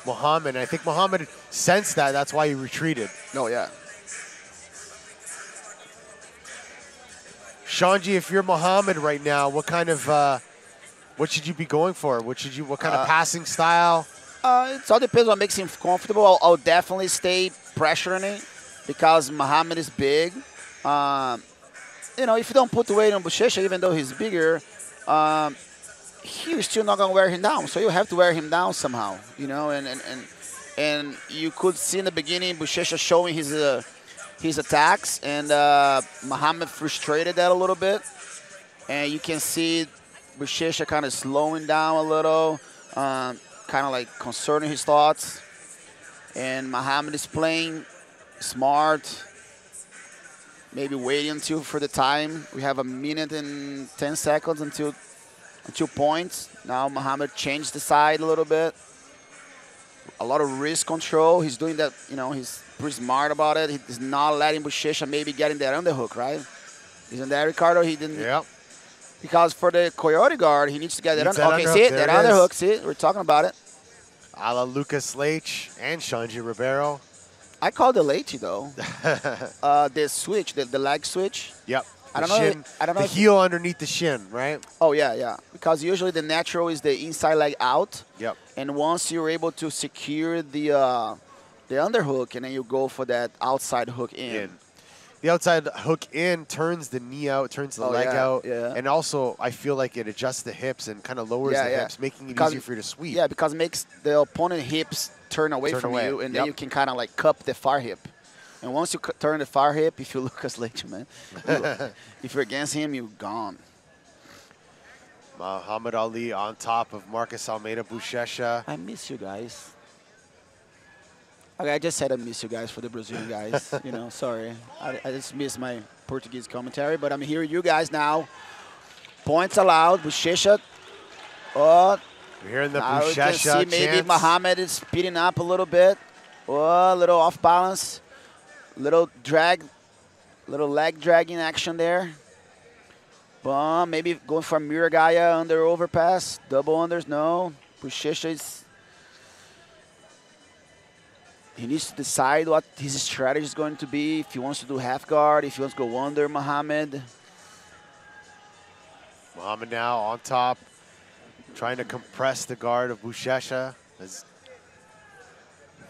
Muhammad. And I think Muhammad sensed that. That's why he retreated. Oh, yeah. Shanji, if you're Muhammad right now, what kind of what should you be going for? What kind of passing style? It all depends on what makes him comfortable. I'll definitely stay pressuring it because Muhammad is big. You know, if you don't put the weight on Buchecha, even though he's bigger, he's still not going to wear him down. So you have to wear him down somehow, you know. And you could see in the beginning Buchecha showing his attacks, and Muhammad frustrated that a little bit. And you can see Buchecha kind of slowing down a little, kind of like concerning his thoughts. And Muhammad is playing smart, maybe waiting until for the time. We have 1 minute and 10 seconds until 2 points. Now Muhammad changed the side a little bit. A lot of wrist control. He's doing that, you know, he's pretty smart about it. He's not letting Buchecha maybe get in that underhook, right? Isn't that Ricardo? He didn't. Yep. Because for the Coyote guard, he needs to get that underhook. Okay, underhook. see it? There That it underhook, is. see it? We're talking about it. A la Lucas Leite and Shanji Ribeiro. I call the Leite, though. The switch, the leg switch. Yep. I don't know. I don't know. The heel underneath the shin, right? Oh, yeah, yeah. Because usually the natural is the inside leg out. Yep. And once you're able to secure the underhook, and then you go for that outside hook in. The outside hook in turns the knee out, turns the leg out. Yeah. And also, I feel like it adjusts the hips and kind of lowers the hips, making it easier for you to sweep. Yeah, because it makes the opponent hips turn away from you, and then you can kind of like cup the far hip. And once you turn the far hip, if you look as Leite, man, if you're against him, you're gone. Muhammad Ali on top of Marcus Almeida Buchecha. I miss you guys. Okay, I just said I miss you guys for the Brazilian guys. You know, sorry. I just miss my Portuguese commentary, but I'm here with you guys now. Points allowed. Buchecha. Oh, we're hearing the now Buchecha you can see maybe chants. Muhammad is speeding up a little bit. Oh, a little off balance. Little drag, little leg dragging action there. Boom, maybe going for Miragaya under overpass. Double unders, no. Buchecha is... He needs to decide what his strategy is going to be. If he wants to do half guard, if he wants to go under Muhammad. Muhammad now on top, trying to compress the guard of Buchecha. There's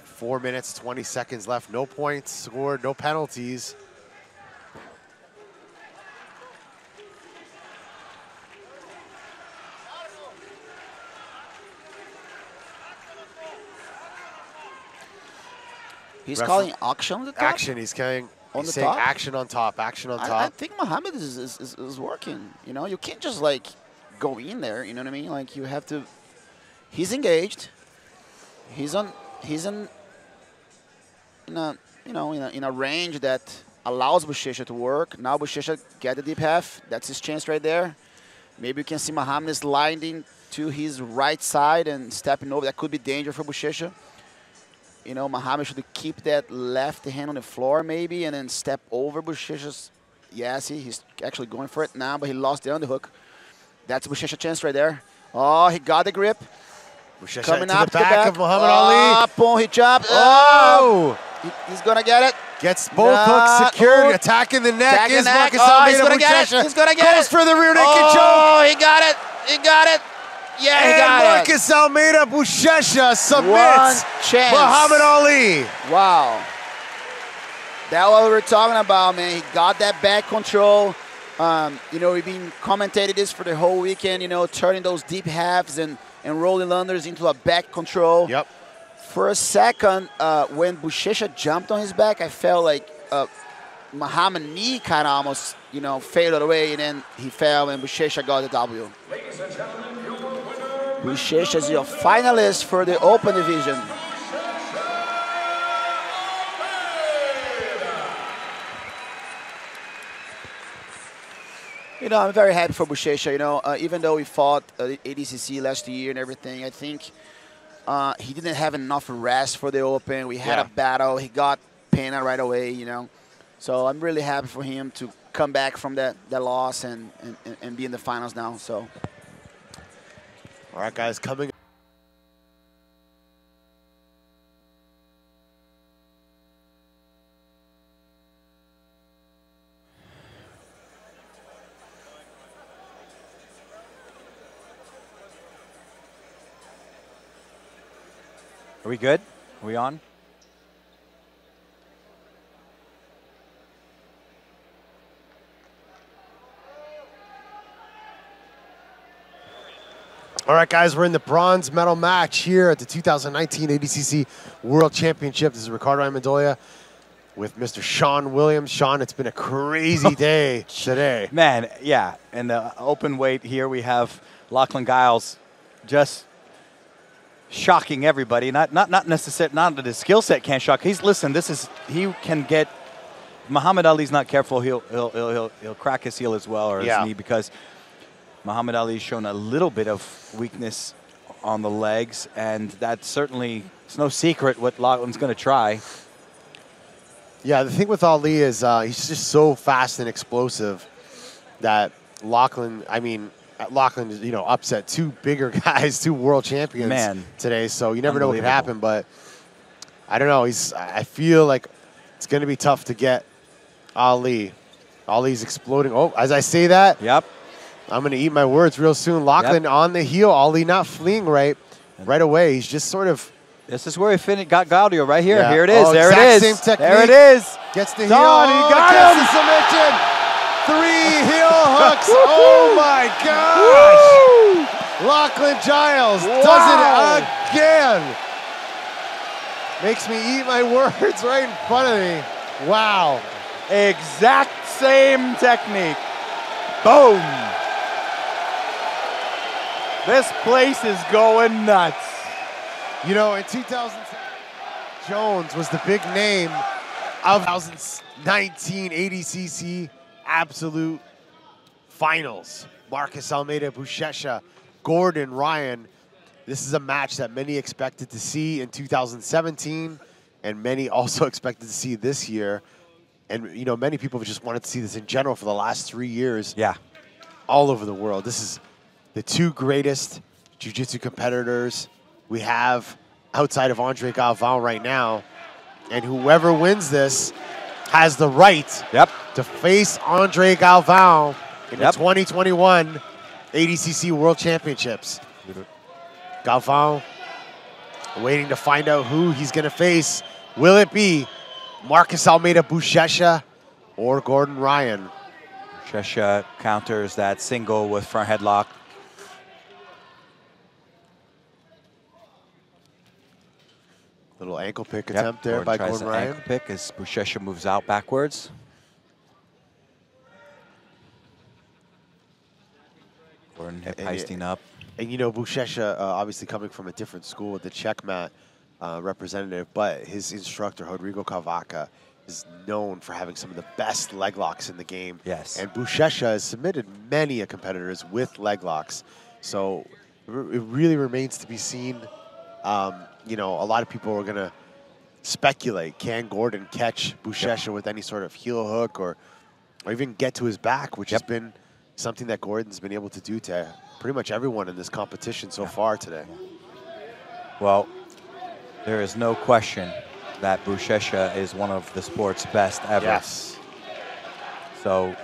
4 minutes, 20 seconds left. No points scored, no penalties. He's calling action on the top? Action, he's saying top? action on top, action on top. I think Muhammad is working. You know, you can't just like go in there. You know what I mean? Like you have to. He's engaged. He's in a range that allows Buchecha to work. Now Buchecha get the deep half. That's his chance right there. Maybe you can see Muhammad sliding to his right side and stepping over. That could be danger for Buchecha. You know, Muhammad should keep that left hand on the floor maybe and then step over Buchecha's. Yeah, see, he's actually going for it now, but he lost the underhook. That's Buchecha's chance right there. Oh, he got the grip. Buchecha coming to up the back of Muhammad Ali. Boom, he jumped. Oh! He's going to get it. Gets both hooks secured, attacking the neck. Is Marcus he's going to get it. He's going to get it. Goes for the rear naked choke. Oh, he got it. He got it. Yeah, he got it. Marcus Almeida Buchecha submits Muhammad Ali. Wow. That's what we were talking about, man. He got that back control. You know, we've been commentating this for the whole weekend, you know, turning those deep halves and rolling unders into a back control. Yep. For a second, when Buchecha jumped on his back, I felt like Muhammad knee kind of almost, you know, faded away, and then he fell, and Buchecha got the W. Ladies and gentlemen, Buchecha is your finalist for the Open Division. You know, I'm very happy for Buchecha. You know, even though we fought ADCC last year and everything, I think he didn't have enough rest for the Open. We had a battle. He got Pena right away, you know. So I'm really happy for him to come back from that loss and be in the finals now. So. All right, guys, coming. Are we good? Are we on? All right, guys, we're in the bronze medal match here at the 2019 ADCC World Championship. This is Ricardo Amendola with Mr. Sean Williams. Sean, it's been a crazy day today. Man, yeah. In the open weight here, we have Lachlan Giles just shocking everybody. Not necessarily, not that his skill set can't shock. He can get. Muhammad Ali's not careful. He'll crack his heel as well, or his knee, because Muhammad Ali's shown a little bit of weakness on the legs, and that's certainly, it's no secret what Lachlan's going to try. Yeah, the thing with Ali is he's just so fast and explosive that Lachlan, you know, upset two bigger guys, two world champions today. So you never know what could happen. But I don't know. I feel like it's going to be tough to get Ali. Ali's exploding. Oh, as I say that, I'm going to eat my words real soon. Lachlan on the heel. Ali not fleeing right away. He's just sort of. This is where he got Gaudio right here. Yeah. Here it is. There it is. Same technique. There it is. Gets the heel. He got him. The submission. 3 heel hooks. Oh my gosh. Lachlan Giles does it again. Makes me eat my words right in front of me. Wow. Exact same technique. Boom. This place is going nuts. You know, in 2007, Jones was the big name of 2019 ADCC Absolute Finals. Marcus Almeida, Buchecha, Gordon, Ryan. This is a match that many expected to see in 2017, and many also expected to see this year. And, you know, many people have just wanted to see this in general for the last 3 years. Yeah. All over the world. This is the two greatest jiu-jitsu competitors we have outside of Andre Galvão right now. And whoever wins this has the right to face Andre Galvão in the 2021 ADCC World Championships. Galvão waiting to find out who he's going to face. Will it be Marcus Almeida Buchecha or Gordon Ryan? Buchecha counters that single with front headlock. Little ankle pick attempt there by Gordon Ryan. Ankle pick as Buchecha moves out backwards. Gordon hip heisting up. And you know, Buchecha obviously coming from a different school with the checkmat representative, but his instructor, Rodrigo Cavaca, is known for having some of the best leg locks in the game. Yes. And Buchecha has submitted many competitors with leg locks. So it really remains to be seen. You know, a lot of people are going to speculate, can Gordon catch Buchecha with any sort of heel hook or even get to his back, which has been something that Gordon's been able to do to pretty much everyone in this competition so far today. Well, there is no question that Buchecha is one of the sport's best ever. Yes. So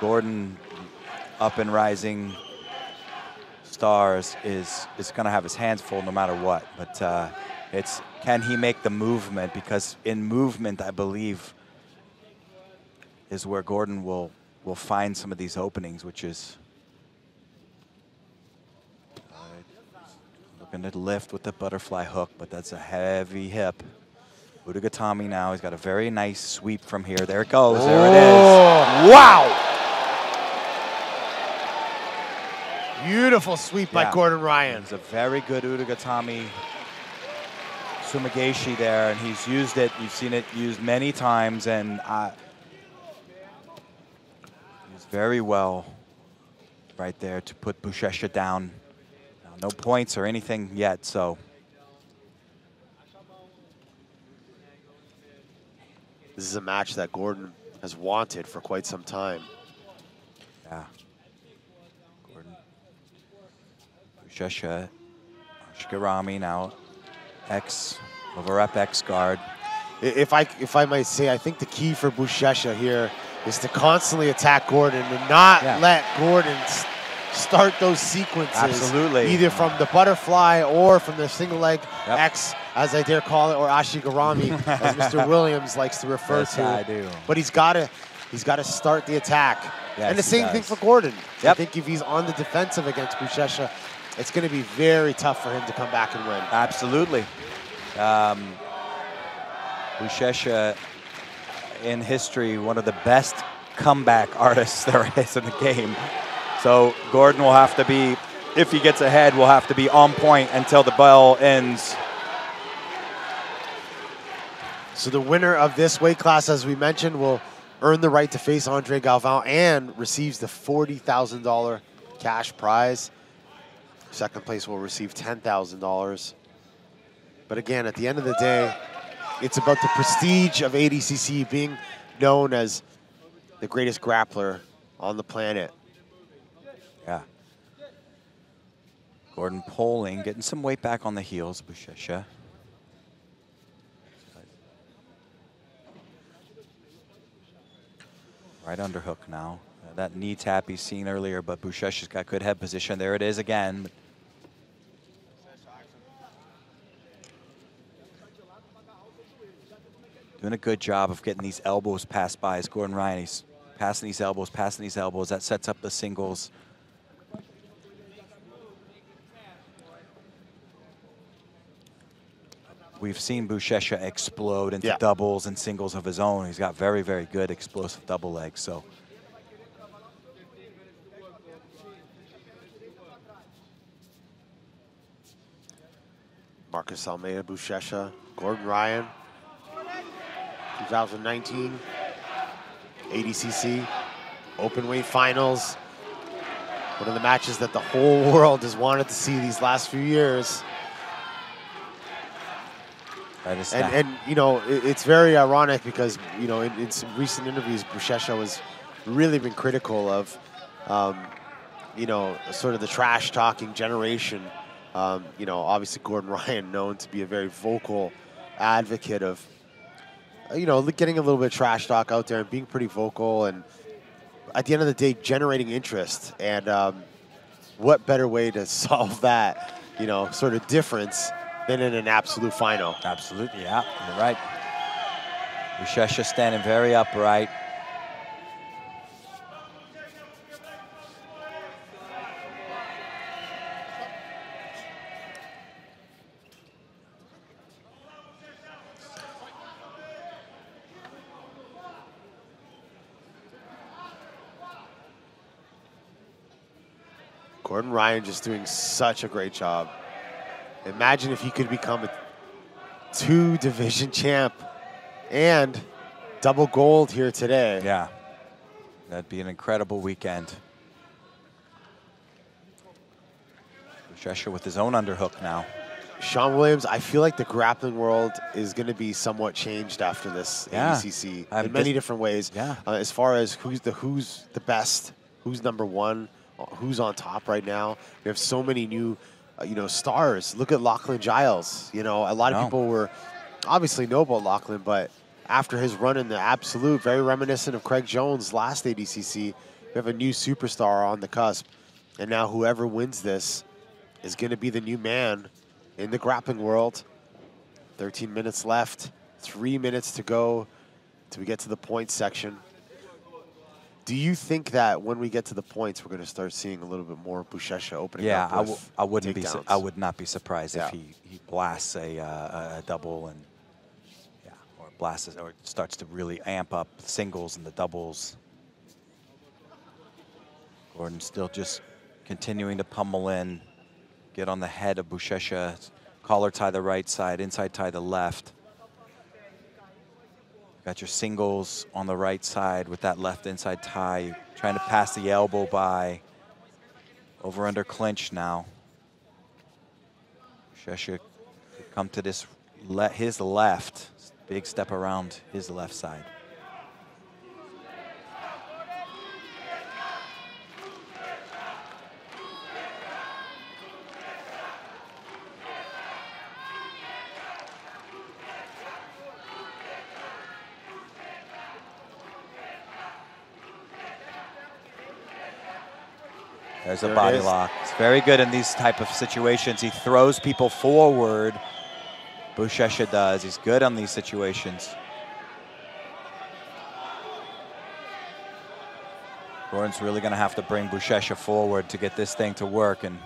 Gordon, up and rising stars, is going to have his hands full no matter what. But it's, can he make the movement? Because in movement, I believe, is where Gordon will find some of these openings, which is looking to lift with the butterfly hook, but that's a heavy hip. Udagatami now, he's got a very nice sweep from here. There it goes, there it is. Wow! Beautiful sweep by Gordon Ryan. It's a very good Udagatami Sumigashi there, and he's used it. You've seen it used many times, and he's very well right there to put Buchecha down. Now, no points or anything yet, so. This is a match that Gordon has wanted for quite some time. Yeah. Gordon. Buchecha. Shigarami now. X. Over-up X guard. If I might say, I think the key for Buchecha here is to constantly attack Gordon and not let Gordon start those sequences. Absolutely. Either from the butterfly or from the single leg X, as I dare call it, or Ashigarami, as Mr. Williams likes to refer to. I do. But he's got to start the attack. Yes, and the same he thing does. for Gordon. Yep. I think if he's on the defensive against Buchecha, it's going to be very tough for him to come back and win. Absolutely. Buchecha, in history, one of the best comeback artists there is in the game. So Gordon will have to be, if he gets ahead, will have to be on point until the bell ends. So the winner of this weight class, as we mentioned, will earn the right to face Andre Galvão and receives the $40,000 cash prize. Second place will receive $10,000. But again, at the end of the day, it's about the prestige of ADCC being known as the greatest grappler on the planet. Yeah. Gordon pulling, getting some weight back on the heels, Buchecha. Right underhook now. That knee tap he's seen earlier, but Buchecha's got good head position. There it is again. Doing a good job of getting these elbows passed by as Gordon Ryan. He's passing these elbows, passing these elbows. That sets up the singles. We've seen Buchecha explode into doubles and singles of his own. He's got very, very good explosive double legs. So Marcus Almeida, Buchecha, Gordon Ryan, 2019 ADCC Openweight Finals. One of the matches that the whole world has wanted to see these last few years. And you know, it's very ironic because, you know, in some recent interviews, Buchecha was really been critical of, you know, sort of the trash-talking generation. You know, obviously Gordon Ryan known to be a very vocal advocate of, you know, getting a little bit of trash talk out there and being pretty vocal and at the end of the day, generating interest. And what better way to solve that, you know, sort of difference than in an absolute final? Absolutely, yeah, you're right. Buchecha standing very upright. Gordon Ryan just doing such a great job. Imagine if he could become a 2-division champ and double gold here today. Yeah, that'd be an incredible weekend. Buchecha with his own underhook now. Sean Williams, I feel like the grappling world is going to be somewhat changed after this ADCC in many different ways. Yeah. As far as who's the best, who's number one, who's on top right now. We have so many new, you know, stars. Look at Lachlan Giles. You know, a lot of people were obviously know about Lachlan, but after his run in the absolute, very reminiscent of Craig Jones last ADCC, we have a new superstar on the cusp. And now whoever wins this is going to be the new man in the grappling world. 13 minutes left, 3 minutes to go till we get to the points section. Do you think that when we get to the points, we're going to start seeing a little bit more Buchecha opening up? Yeah, I wouldn't takedowns? I would not be surprised if he blasts a double and or blasts or starts to really amp up singles and the doubles. Gordon still just continuing to pummel in, get on the head of Buchecha, collar tie the right side, inside tie the left. Got your singles on the right side with that left inside tie. You're trying to pass the elbow by. Over under clinch now. Buchecha could come to this his left. Big step around his left side. There's a body lock. It's very good in these type of situations. He throws people forward. Buchecha does. He's good on these situations. Gordon's really going to have to bring Buchecha forward to get this thing to work. And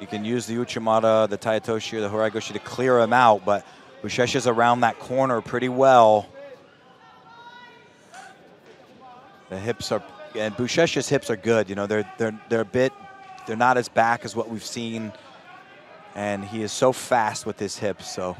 you can use the Uchimata, the Taitoshi, or the Horaigoshi to clear him out, but Buchecha's around that corner pretty well. The hips are, and Buchecha's hips are good. You know, they're not as back as what we've seen, and he is so fast with his hips. So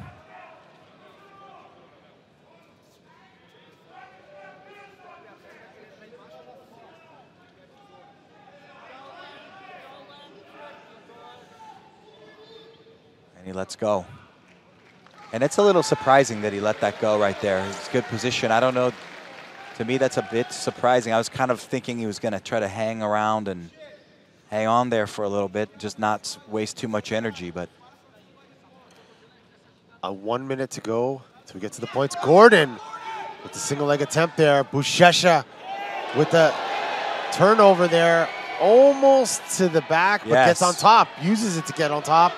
and he lets go. And it's a little surprising that he let that go right there. It's good position. I don't know. To me, that's a bit surprising. I was kind of thinking he was going to try to hang around and hang on there for a little bit, just not waste too much energy. But 1 minute to go till we get to the points. Gordon with the single leg attempt there. Buchecha with the turnover there, almost to the back, but gets on top, uses it to get on top.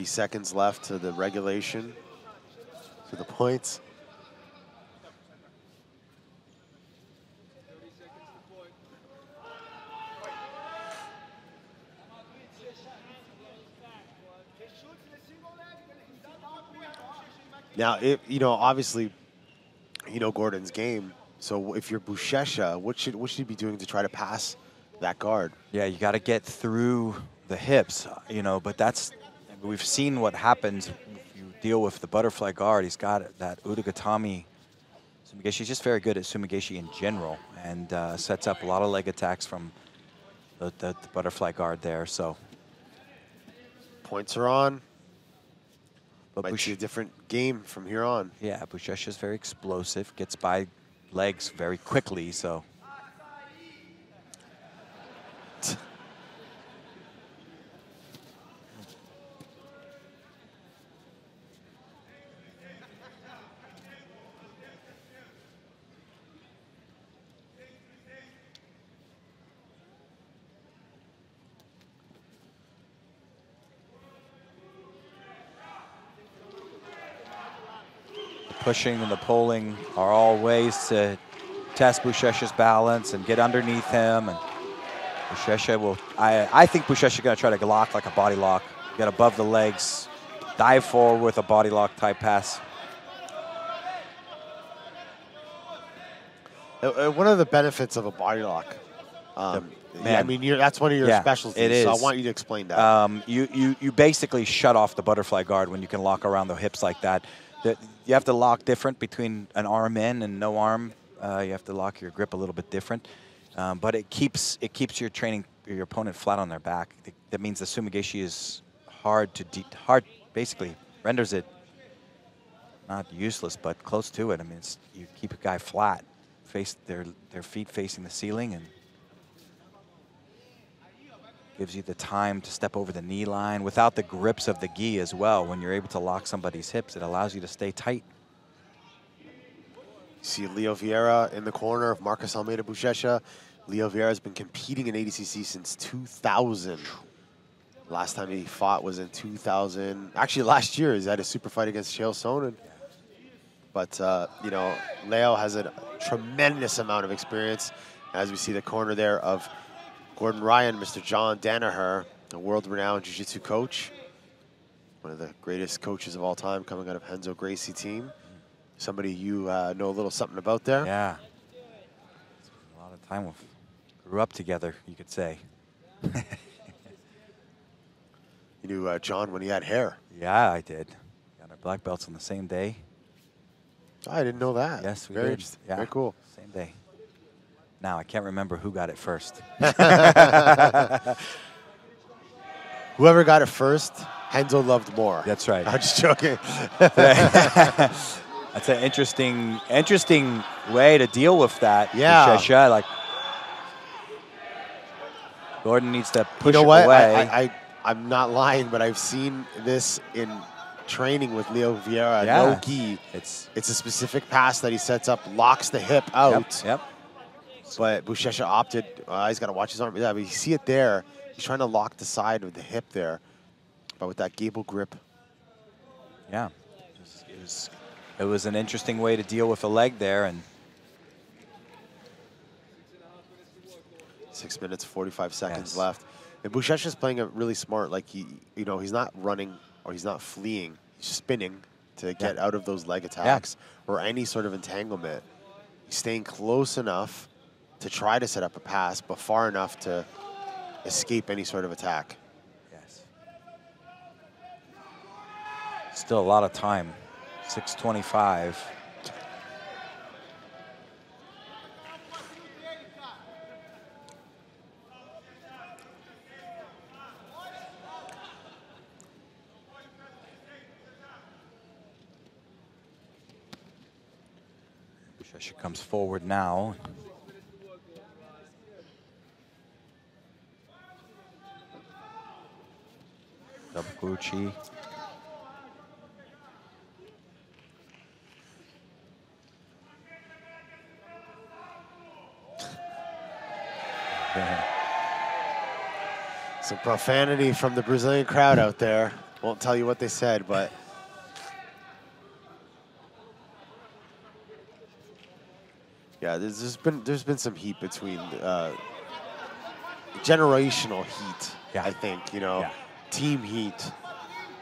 Seconds left to the regulation, to the points. Now, you know, obviously, you know Gordon's game. So if you're Buchecha, what should he be doing to try to pass that guard? Yeah, you got to get through the hips, you know, but that's. We've seen what happens if you deal with the butterfly guard. He's got that Udagatami. Sumigashi is just very good at Sumigashi in general, and sets up a lot of leg attacks from the butterfly guard there. So points are on. But might be a different game from here on. Yeah, Buchecha is very explosive, gets by legs very quickly. So. Pushing and the pulling are all ways to test Buchecha's balance and get underneath him. And Buchecha will, I think Buchecha is going to try to lock like a body lock, get above the legs, dive forward with a body lock type pass. One of the benefits of a body lock, I mean, that's one of your specialties. It is. So I want you to explain that. You basically shut off the butterfly guard when you can lock around the hips like that. You have to lock different between an arm in and no arm. You have to lock your grip a little bit different, but it keeps your opponent flat on their back. That means the Sumigashi is basically renders it not useless, but close to it. I mean, you keep a guy flat, face their feet facing the ceiling, and gives you the time to step over the knee line without the grips of the gi as well. When you're able to lock somebody's hips, it allows you to stay tight. You see Leo Vieira in the corner of Marcus Almeida Buchecha. Leo Vieira has been competing in ADCC since 2000. Last time he fought was in 2000. Actually, last year, he had a super fight against Chael Sonnen. But, you know, Leo has a tremendous amount of experience. As we see the corner there of Gordon Ryan, Mr. John Danaher, a world-renowned jiu-jitsu coach, one of the greatest coaches of all time, coming out of Renzo Gracie team. Somebody you know a little something about there. Yeah. A lot of time. We grew up together, you could say. You knew John when he had hair. Yeah, I did. Got our black belts on the same day. Oh, I didn't know that. Yes, we Very did. interesting. Yeah, Very cool. Same day. Now, I can't remember who got it first. Whoever got it first, Renzo loved more. That's right. I'm just joking. That's an interesting way to deal with that. Yeah. Buchecha. Like, Gordon needs to push You know it what? away. I'm not lying, but I've seen this in training with Leo Vieira. Yeah. No gi. It's a specific pass that he sets up, locks the hip out. Yep. But Buchecha opted. He's got to watch his arm. Yeah, but you see it there. He's trying to lock the side of the hip there, but with that gable grip. Yeah. It was an interesting way to deal with a leg there, and 6 minutes, 45 seconds Yes. left. And Buchecha's playing it really smart. Like he's not running or he's not fleeing. He's spinning to get out of those leg attacks or any sort of entanglement. He's staying close enough to try to set up a pass, but far enough to escape any sort of attack. yes. Still a lot of time. 6:25. Buchecha comes forward now. Double Gucci. Some profanity from the Brazilian crowd out there. Won't tell you what they said, but yeah, there's been some heat between generational heat. Yeah. I think Yeah. team heat,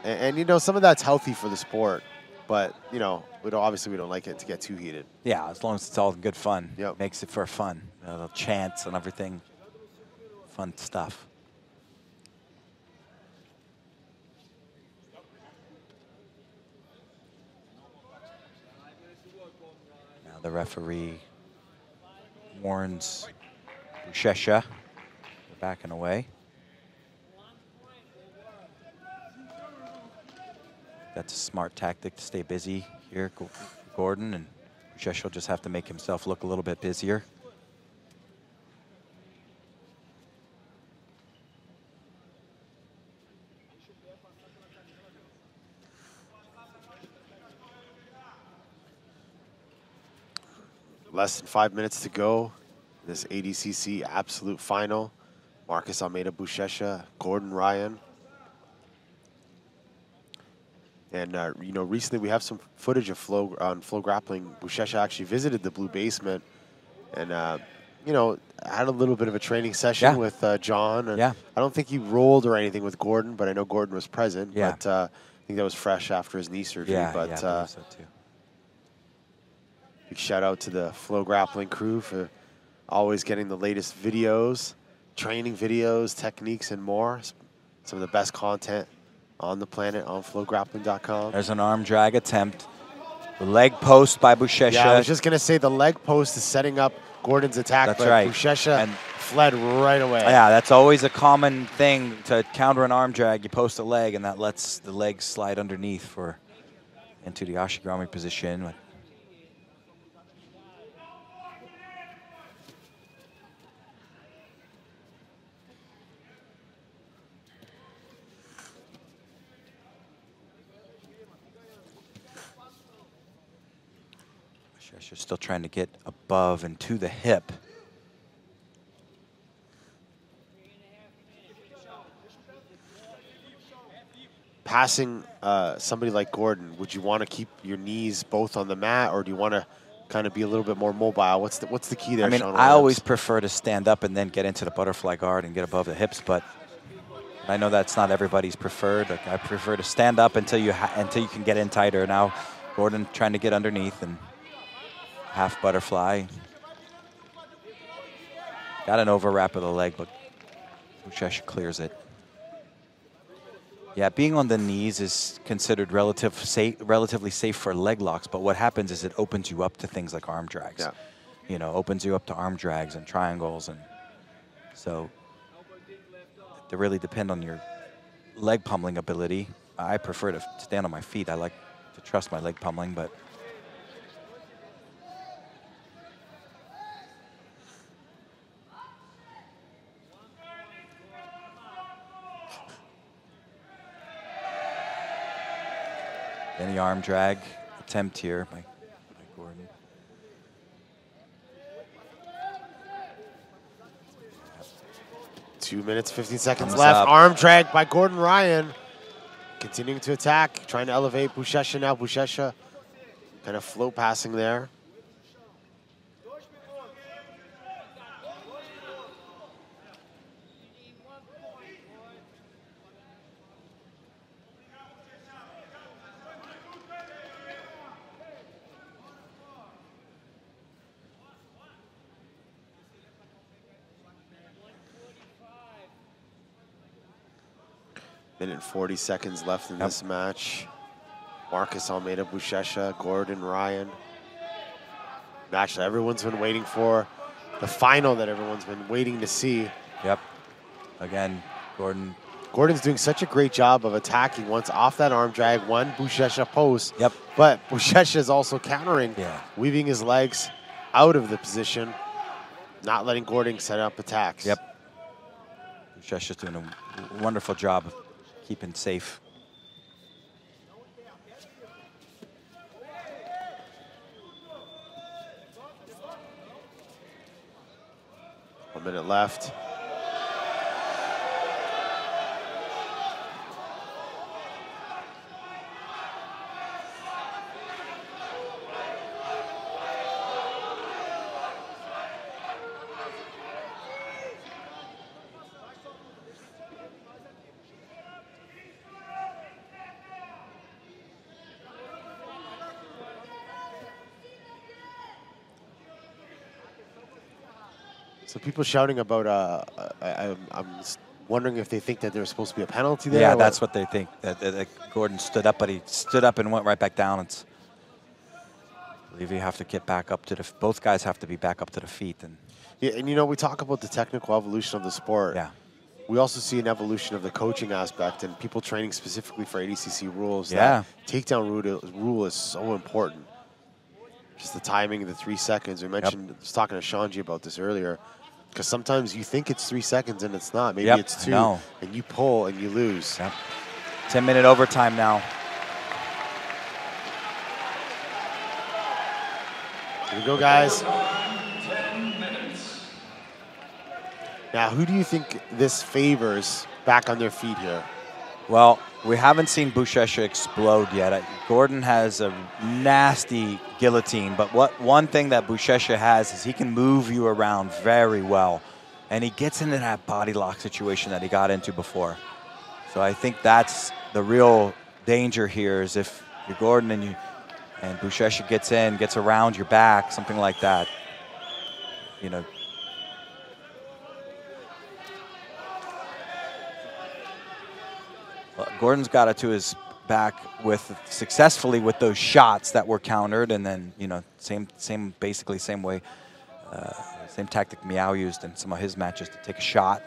and some of that's healthy for the sport, but we don't like it to get too heated. Yeah, as long as it's all good fun. Yep. Makes it for fun. The chants and everything. Fun stuff. Now the referee warns Buchecha. They're backing away. That's a smart tactic to stay busy here, Gordon, and Buchecha will just have to make himself look a little bit busier. Less than 5 minutes to go. This ADCC absolute final. Marcus Almeida Buchecha, Gordon Ryan. And recently we have some footage of FloGrappling. Buchecha actually visited the Blue Basement, and had a little bit of a training session with John. And I don't think he rolled or anything with Gordon, but I know Gordon was present. Yeah. But I think that was fresh after his knee surgery. Yeah, but I believe so too. big shout out to the FloGrappling crew for always getting the latest videos, training videos, techniques, and more. Some of the best content on the planet on FloGrappling.com. There's an arm drag attempt. The leg post by Buchecha. Yeah, I was just going to say the leg post is setting up Gordon's attack, That's but right. Buchecha fled right away. Yeah, that's always a common thing to counter an arm drag. You post a leg, and that lets the leg slide underneath into the Ashigarami position. Buchecha still trying to get above and to the hip. Passing somebody like Gordon, would you want to keep your knees both on the mat, or do you want to kind of be a little bit more mobile. What's the key there, I mean, Sean I Williams? always prefer to stand up and then get into the butterfly guard and get above the hips, but I know that's not everybody's preferred. Like, I prefer to stand up until you can get in tighter. Now, Gordon trying to get underneath and half butterfly. Got an overwrap of the leg, but Buchecha clears it. Yeah, being on the knees is considered relatively safe for leg locks, but what happens is it opens you up to things like arm drags. Yeah. You know, opens you up to arm drags and triangles, and so they really depend on your leg pummeling ability. I prefer to stand on my feet. I like to trust my leg pummeling, but any arm drag attempt here by Gordon. 2 minutes, 15 seconds Thumbs left. up. Arm drag by Gordon Ryan. Continuing to attack, trying to elevate Buchecha now. Buchecha kind of float passing there. Minute and 40 seconds left in this match. Marcus Almeida, Buchecha, Gordon Ryan. Match that everyone's been waiting for. The final that everyone's been waiting to see. Yep. Again, Gordon's doing such a great job of attacking once off that arm drag, one Buchecha post. Yep. But Buchecha is also countering, Yeah. weaving his legs out of the position, not letting Gordon set up attacks. Yep. Buchecha's doing a wonderful job of keeping safe. One minute left. So people shouting about, I'm just wondering if they think that there's supposed to be a penalty there. Yeah, that's what they think. That Gordon stood up, but he stood up and went right back down. I believe you have to get back up to both guys have to be back up to the feet. And yeah, and you know, we talk about the technical evolution of the sport. yeah, We also see an evolution of the coaching aspect and people training specifically for ADCC rules. Yeah. That takedown rule is so important. Just the timing of the 3 seconds. We mentioned, I was talking to Shanji about this earlier, because sometimes you think it's 3 seconds and it's not. Maybe it's 2, and you pull and you lose. Yep. 10-minute overtime now. Here we go, guys. 10 minutes. Now, who do you think this favors back on their feet here? Well, we haven't seen Buchecha explode yet. Gordon has a nasty guillotine, but one thing that Buchecha has is he can move you around very well, and he gets into that body lock situation that he got into before. So I think that's the real danger here is if you're Gordon and Buchecha gets around your back, something like that. You know. Well, Gordon's got it to his back successfully with those shots that were countered, and then basically same way, same tactic Meow used in some of his matches to take a shot.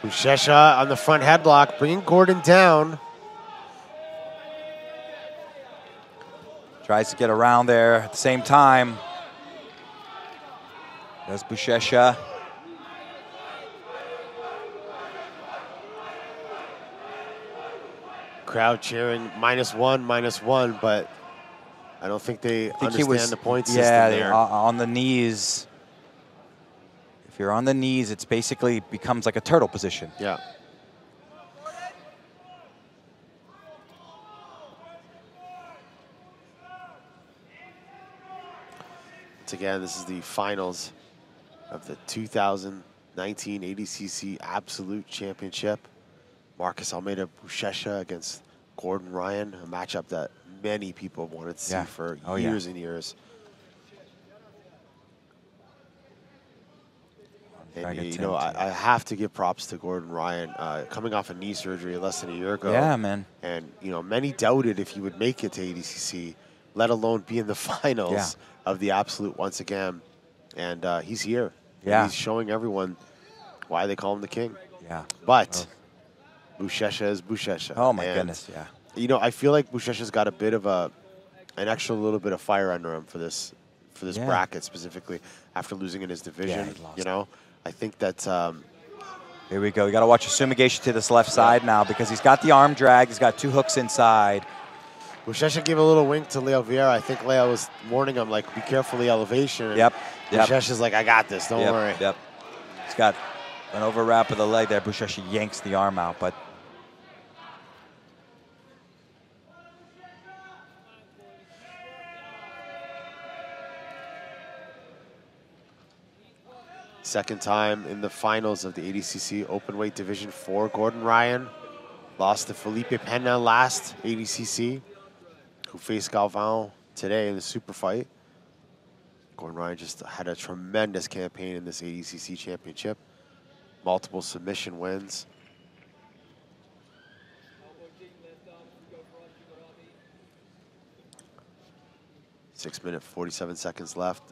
Buchecha on the front headlock, bringing Gordon down. Tries to get around there at the same time. Does Buchecha. Crowd cheering -1, but I don't think they understand the point system there. Yeah, on the knees. If you're on the knees, it's basically becomes like a turtle position. Yeah. once again, this is the finals of the 2019 ADCC Absolute Championship. Marcus Almeida Buchecha against Gordon Ryan, a matchup that many people have wanted to see for years and years. And, you know, I have to give props to Gordon Ryan, coming off a knee surgery less than a year ago. Yeah, man. And, you know, many doubted if he would make it to ADCC, let alone be in the finals of the Absolute once again. And he's here. Yeah. And he's showing everyone why they call him the king. Yeah. But Buchecha is Buchecha. Oh, my goodness, yeah. You know, I feel like Buchecha's got a bit of an extra little bit of fire under him for this bracket specifically after losing in his division. Yeah, he lost. You know, I think that. Here we go. You got to watch Sumigashi to this left side now because he's got the arm drag. He's got 2 hooks inside. Buchecha gave a little wink to Leo Vieira. I think Leo was warning him, like, be careful the elevation. Yep. Buchecha's like, I got this. Don't worry. Yep. He's got an overwrap of the leg there. Buchecha yanks the arm out, but. Second time in the finals of the ADCC Openweight Division 4. Gordon Ryan lost to Felipe Pena last ADCC, who faced Galvão today in the super fight. Gordon Ryan just had a tremendous campaign in this ADCC championship. Multiple submission wins. Six minute, 47 seconds left.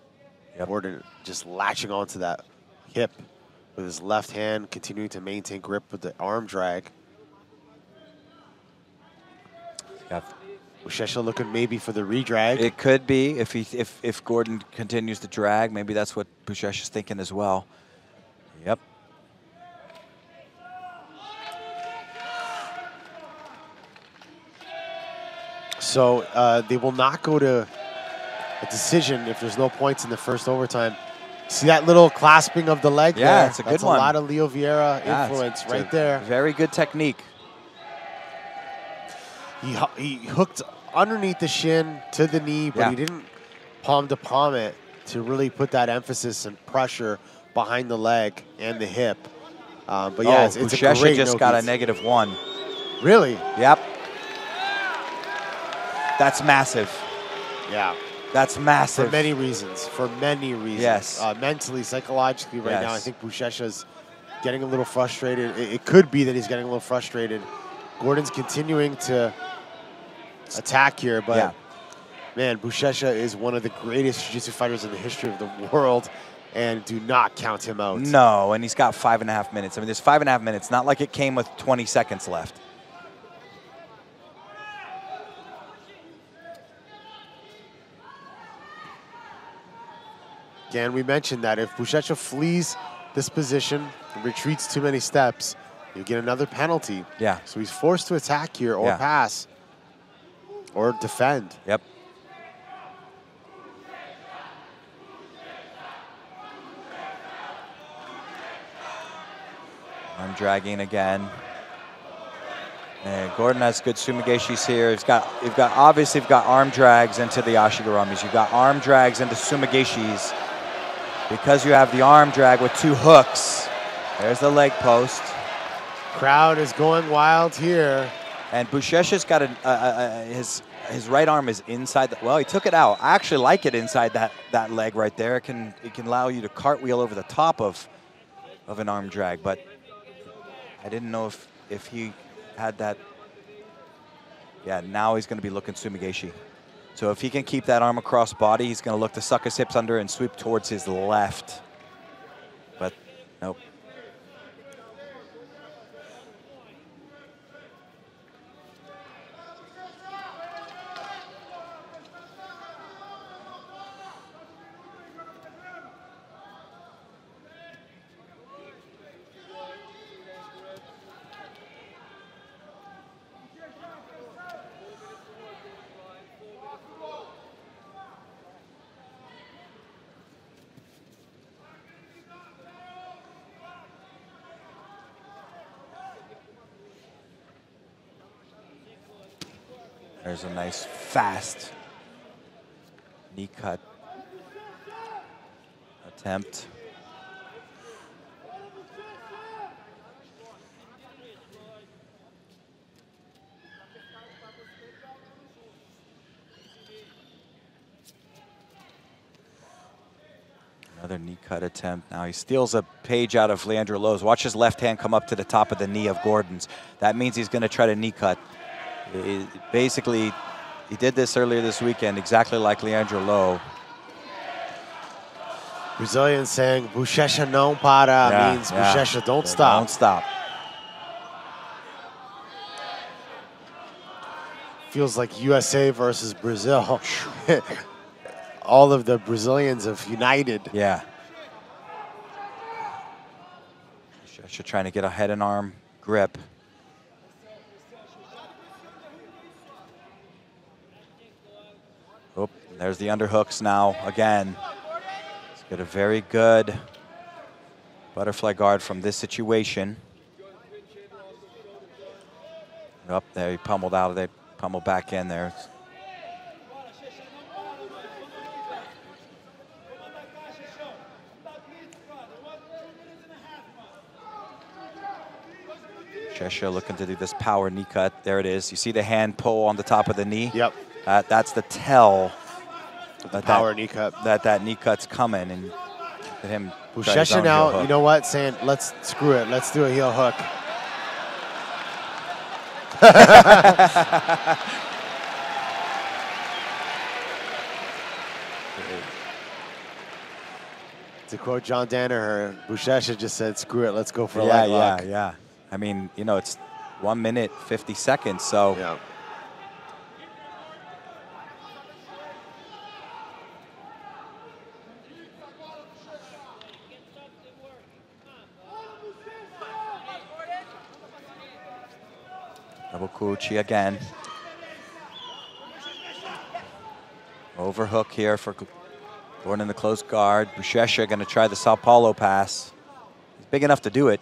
Gordon just latching onto that hip with his left hand, continuing to maintain grip with the arm drag. Buchecha looking maybe for the redrag. It could be if Gordon continues to drag. Maybe that's what Buchecha's thinking as well. Yep. So they will not go to a decision if there's no points in the first overtime. See that little clasping of the leg there? Yeah, it's a good That's one. a lot of Leo Vieira influence right there. Very good technique. He hooked underneath the shin to the knee, but he didn't palm to palm it to really put that emphasis and pressure behind the leg and the hip. But yeah, it's a Buchecha great just got a -1. Really? Yep. That's massive. Yeah. That's massive. For many reasons. For many reasons. Yes. Mentally, psychologically right now, I think Buchecha's getting a little frustrated. It could be that he's getting a little frustrated. Gordon's continuing to attack here, but man, Buchecha is one of the greatest jiu-jitsu fighters in the history of the world, and do not count him out. No, and he's got 5.5 minutes. I mean, there's 5.5 minutes. Not like it came with 20 seconds left. Again, we mentioned that if Buchecha flees this position and retreats too many steps, you'll get another penalty. Yeah. So he's forced to attack here or pass or defend. Yep. I'm dragging again. And Gordon has good sumigeshis here. You've got obviously arm drags into the ashigaramis. You've got arm drags into sumigeshis. Because you have the arm drag with 2 hooks. There's the leg post. Crowd is going wild here. And Buchecha's got his right arm is inside. Well, he took it out. I actually like it inside that leg right there. It can allow you to cartwheel over the top of an arm drag. But I didn't know if he had that. Yeah, now he's going to be looking sumigeshi. So if he can keep that arm across body, he's going to look to suck his hips under and sweep towards his left. But nope. There's a nice, fast knee cut. attempt. Another knee cut attempt. Now he steals a page out of Leandro Lowe's. Watch his left hand come up to the top of the knee of Gordon's. That means he's going to try to knee cut. Basically, he did this earlier this weekend, exactly like Leandro Lowe. Brazilian saying, Buchecha não para, means Buchecha don't stop. Don't stop. Feels like USA versus Brazil. All of the Brazilians have united. Yeah. Buchecha trying to get a head and arm grip. Oh, there's the underhooks now again. He's got a very good butterfly guard from this situation. Up there, he pummeled out of there, pummeled back in there. Buchecha looking to do this power knee cut. There it is. You see the hand pull on the top of the knee? Yep. That's the tell. The power knee cut. That knee cut's coming, and look at him. Buchecha now, you know what? Saying, let's screw it. Let's do a heel hook. To quote John Danaher, Buchecha just said, screw it, let's go for a leg lock. Yeah. I mean, you know, it's 1 minute, 50 seconds, so. Yeah. Double Kuchi again. Overhook here for Gordon in the close guard. Buchecha going to try the Sao Paulo pass. He's big enough to do it.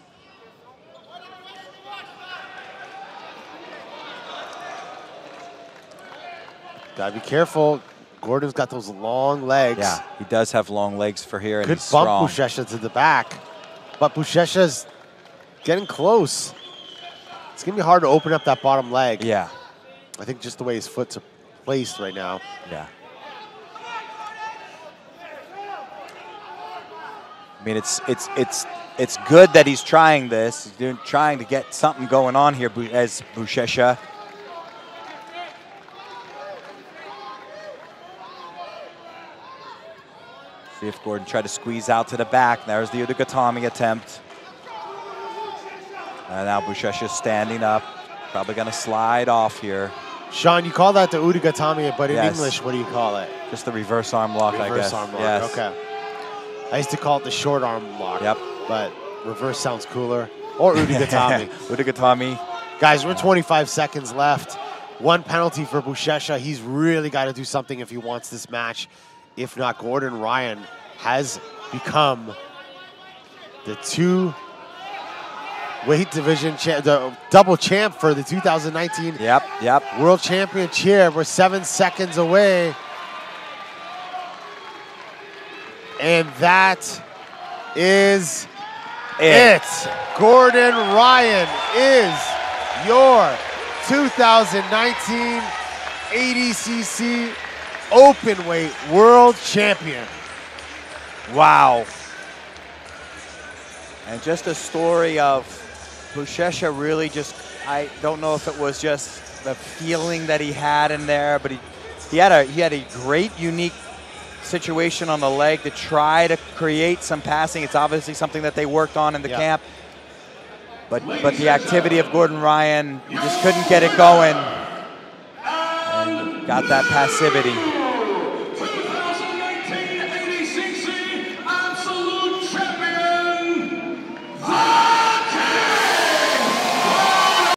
Gotta be careful. Gordon's got those long legs. Yeah, he does have long legs for here, and could he's bump strong. Buchecha to the back, but Buchecha's getting close. It's gonna be hard to open up that bottom leg. Yeah. I think just the way his foot's placed right now. Yeah. I mean, it's good that he's trying this. He's trying to get something going on here as Buchecha. See if Gordon tried to squeeze out to the back. There's the Udagatami attempt. And now Buchecha's standing up. Probably going to slide off here. Sean, you call that the Udagatami, but in Yes. English, what do you call it? Just the reverse arm lock, I guess. Reverse arm lock, Yes. okay. I used to call it the short arm lock. Yep. But reverse sounds cooler. Or Udagatami. Udagatami. Guys, we're 25 seconds left. One penalty for Buchecha. He's really got to do something if he wants this match. If not, Gordon Ryan has become the weight division, the double champ for the 2019 World Champion chair. We're 7 seconds away. And that is it. Gordon Ryan is your 2019 ADCC Openweight World Champion. Wow. And just a story of Buchecha really just, I don't know if it was just the feeling that he had in there, but he had a great, unique situation on the leg to try to create some passing. It's obviously something that they worked on in the camp. But the activity of Gordon Ryan, you just couldn't get it going. And got that passivity.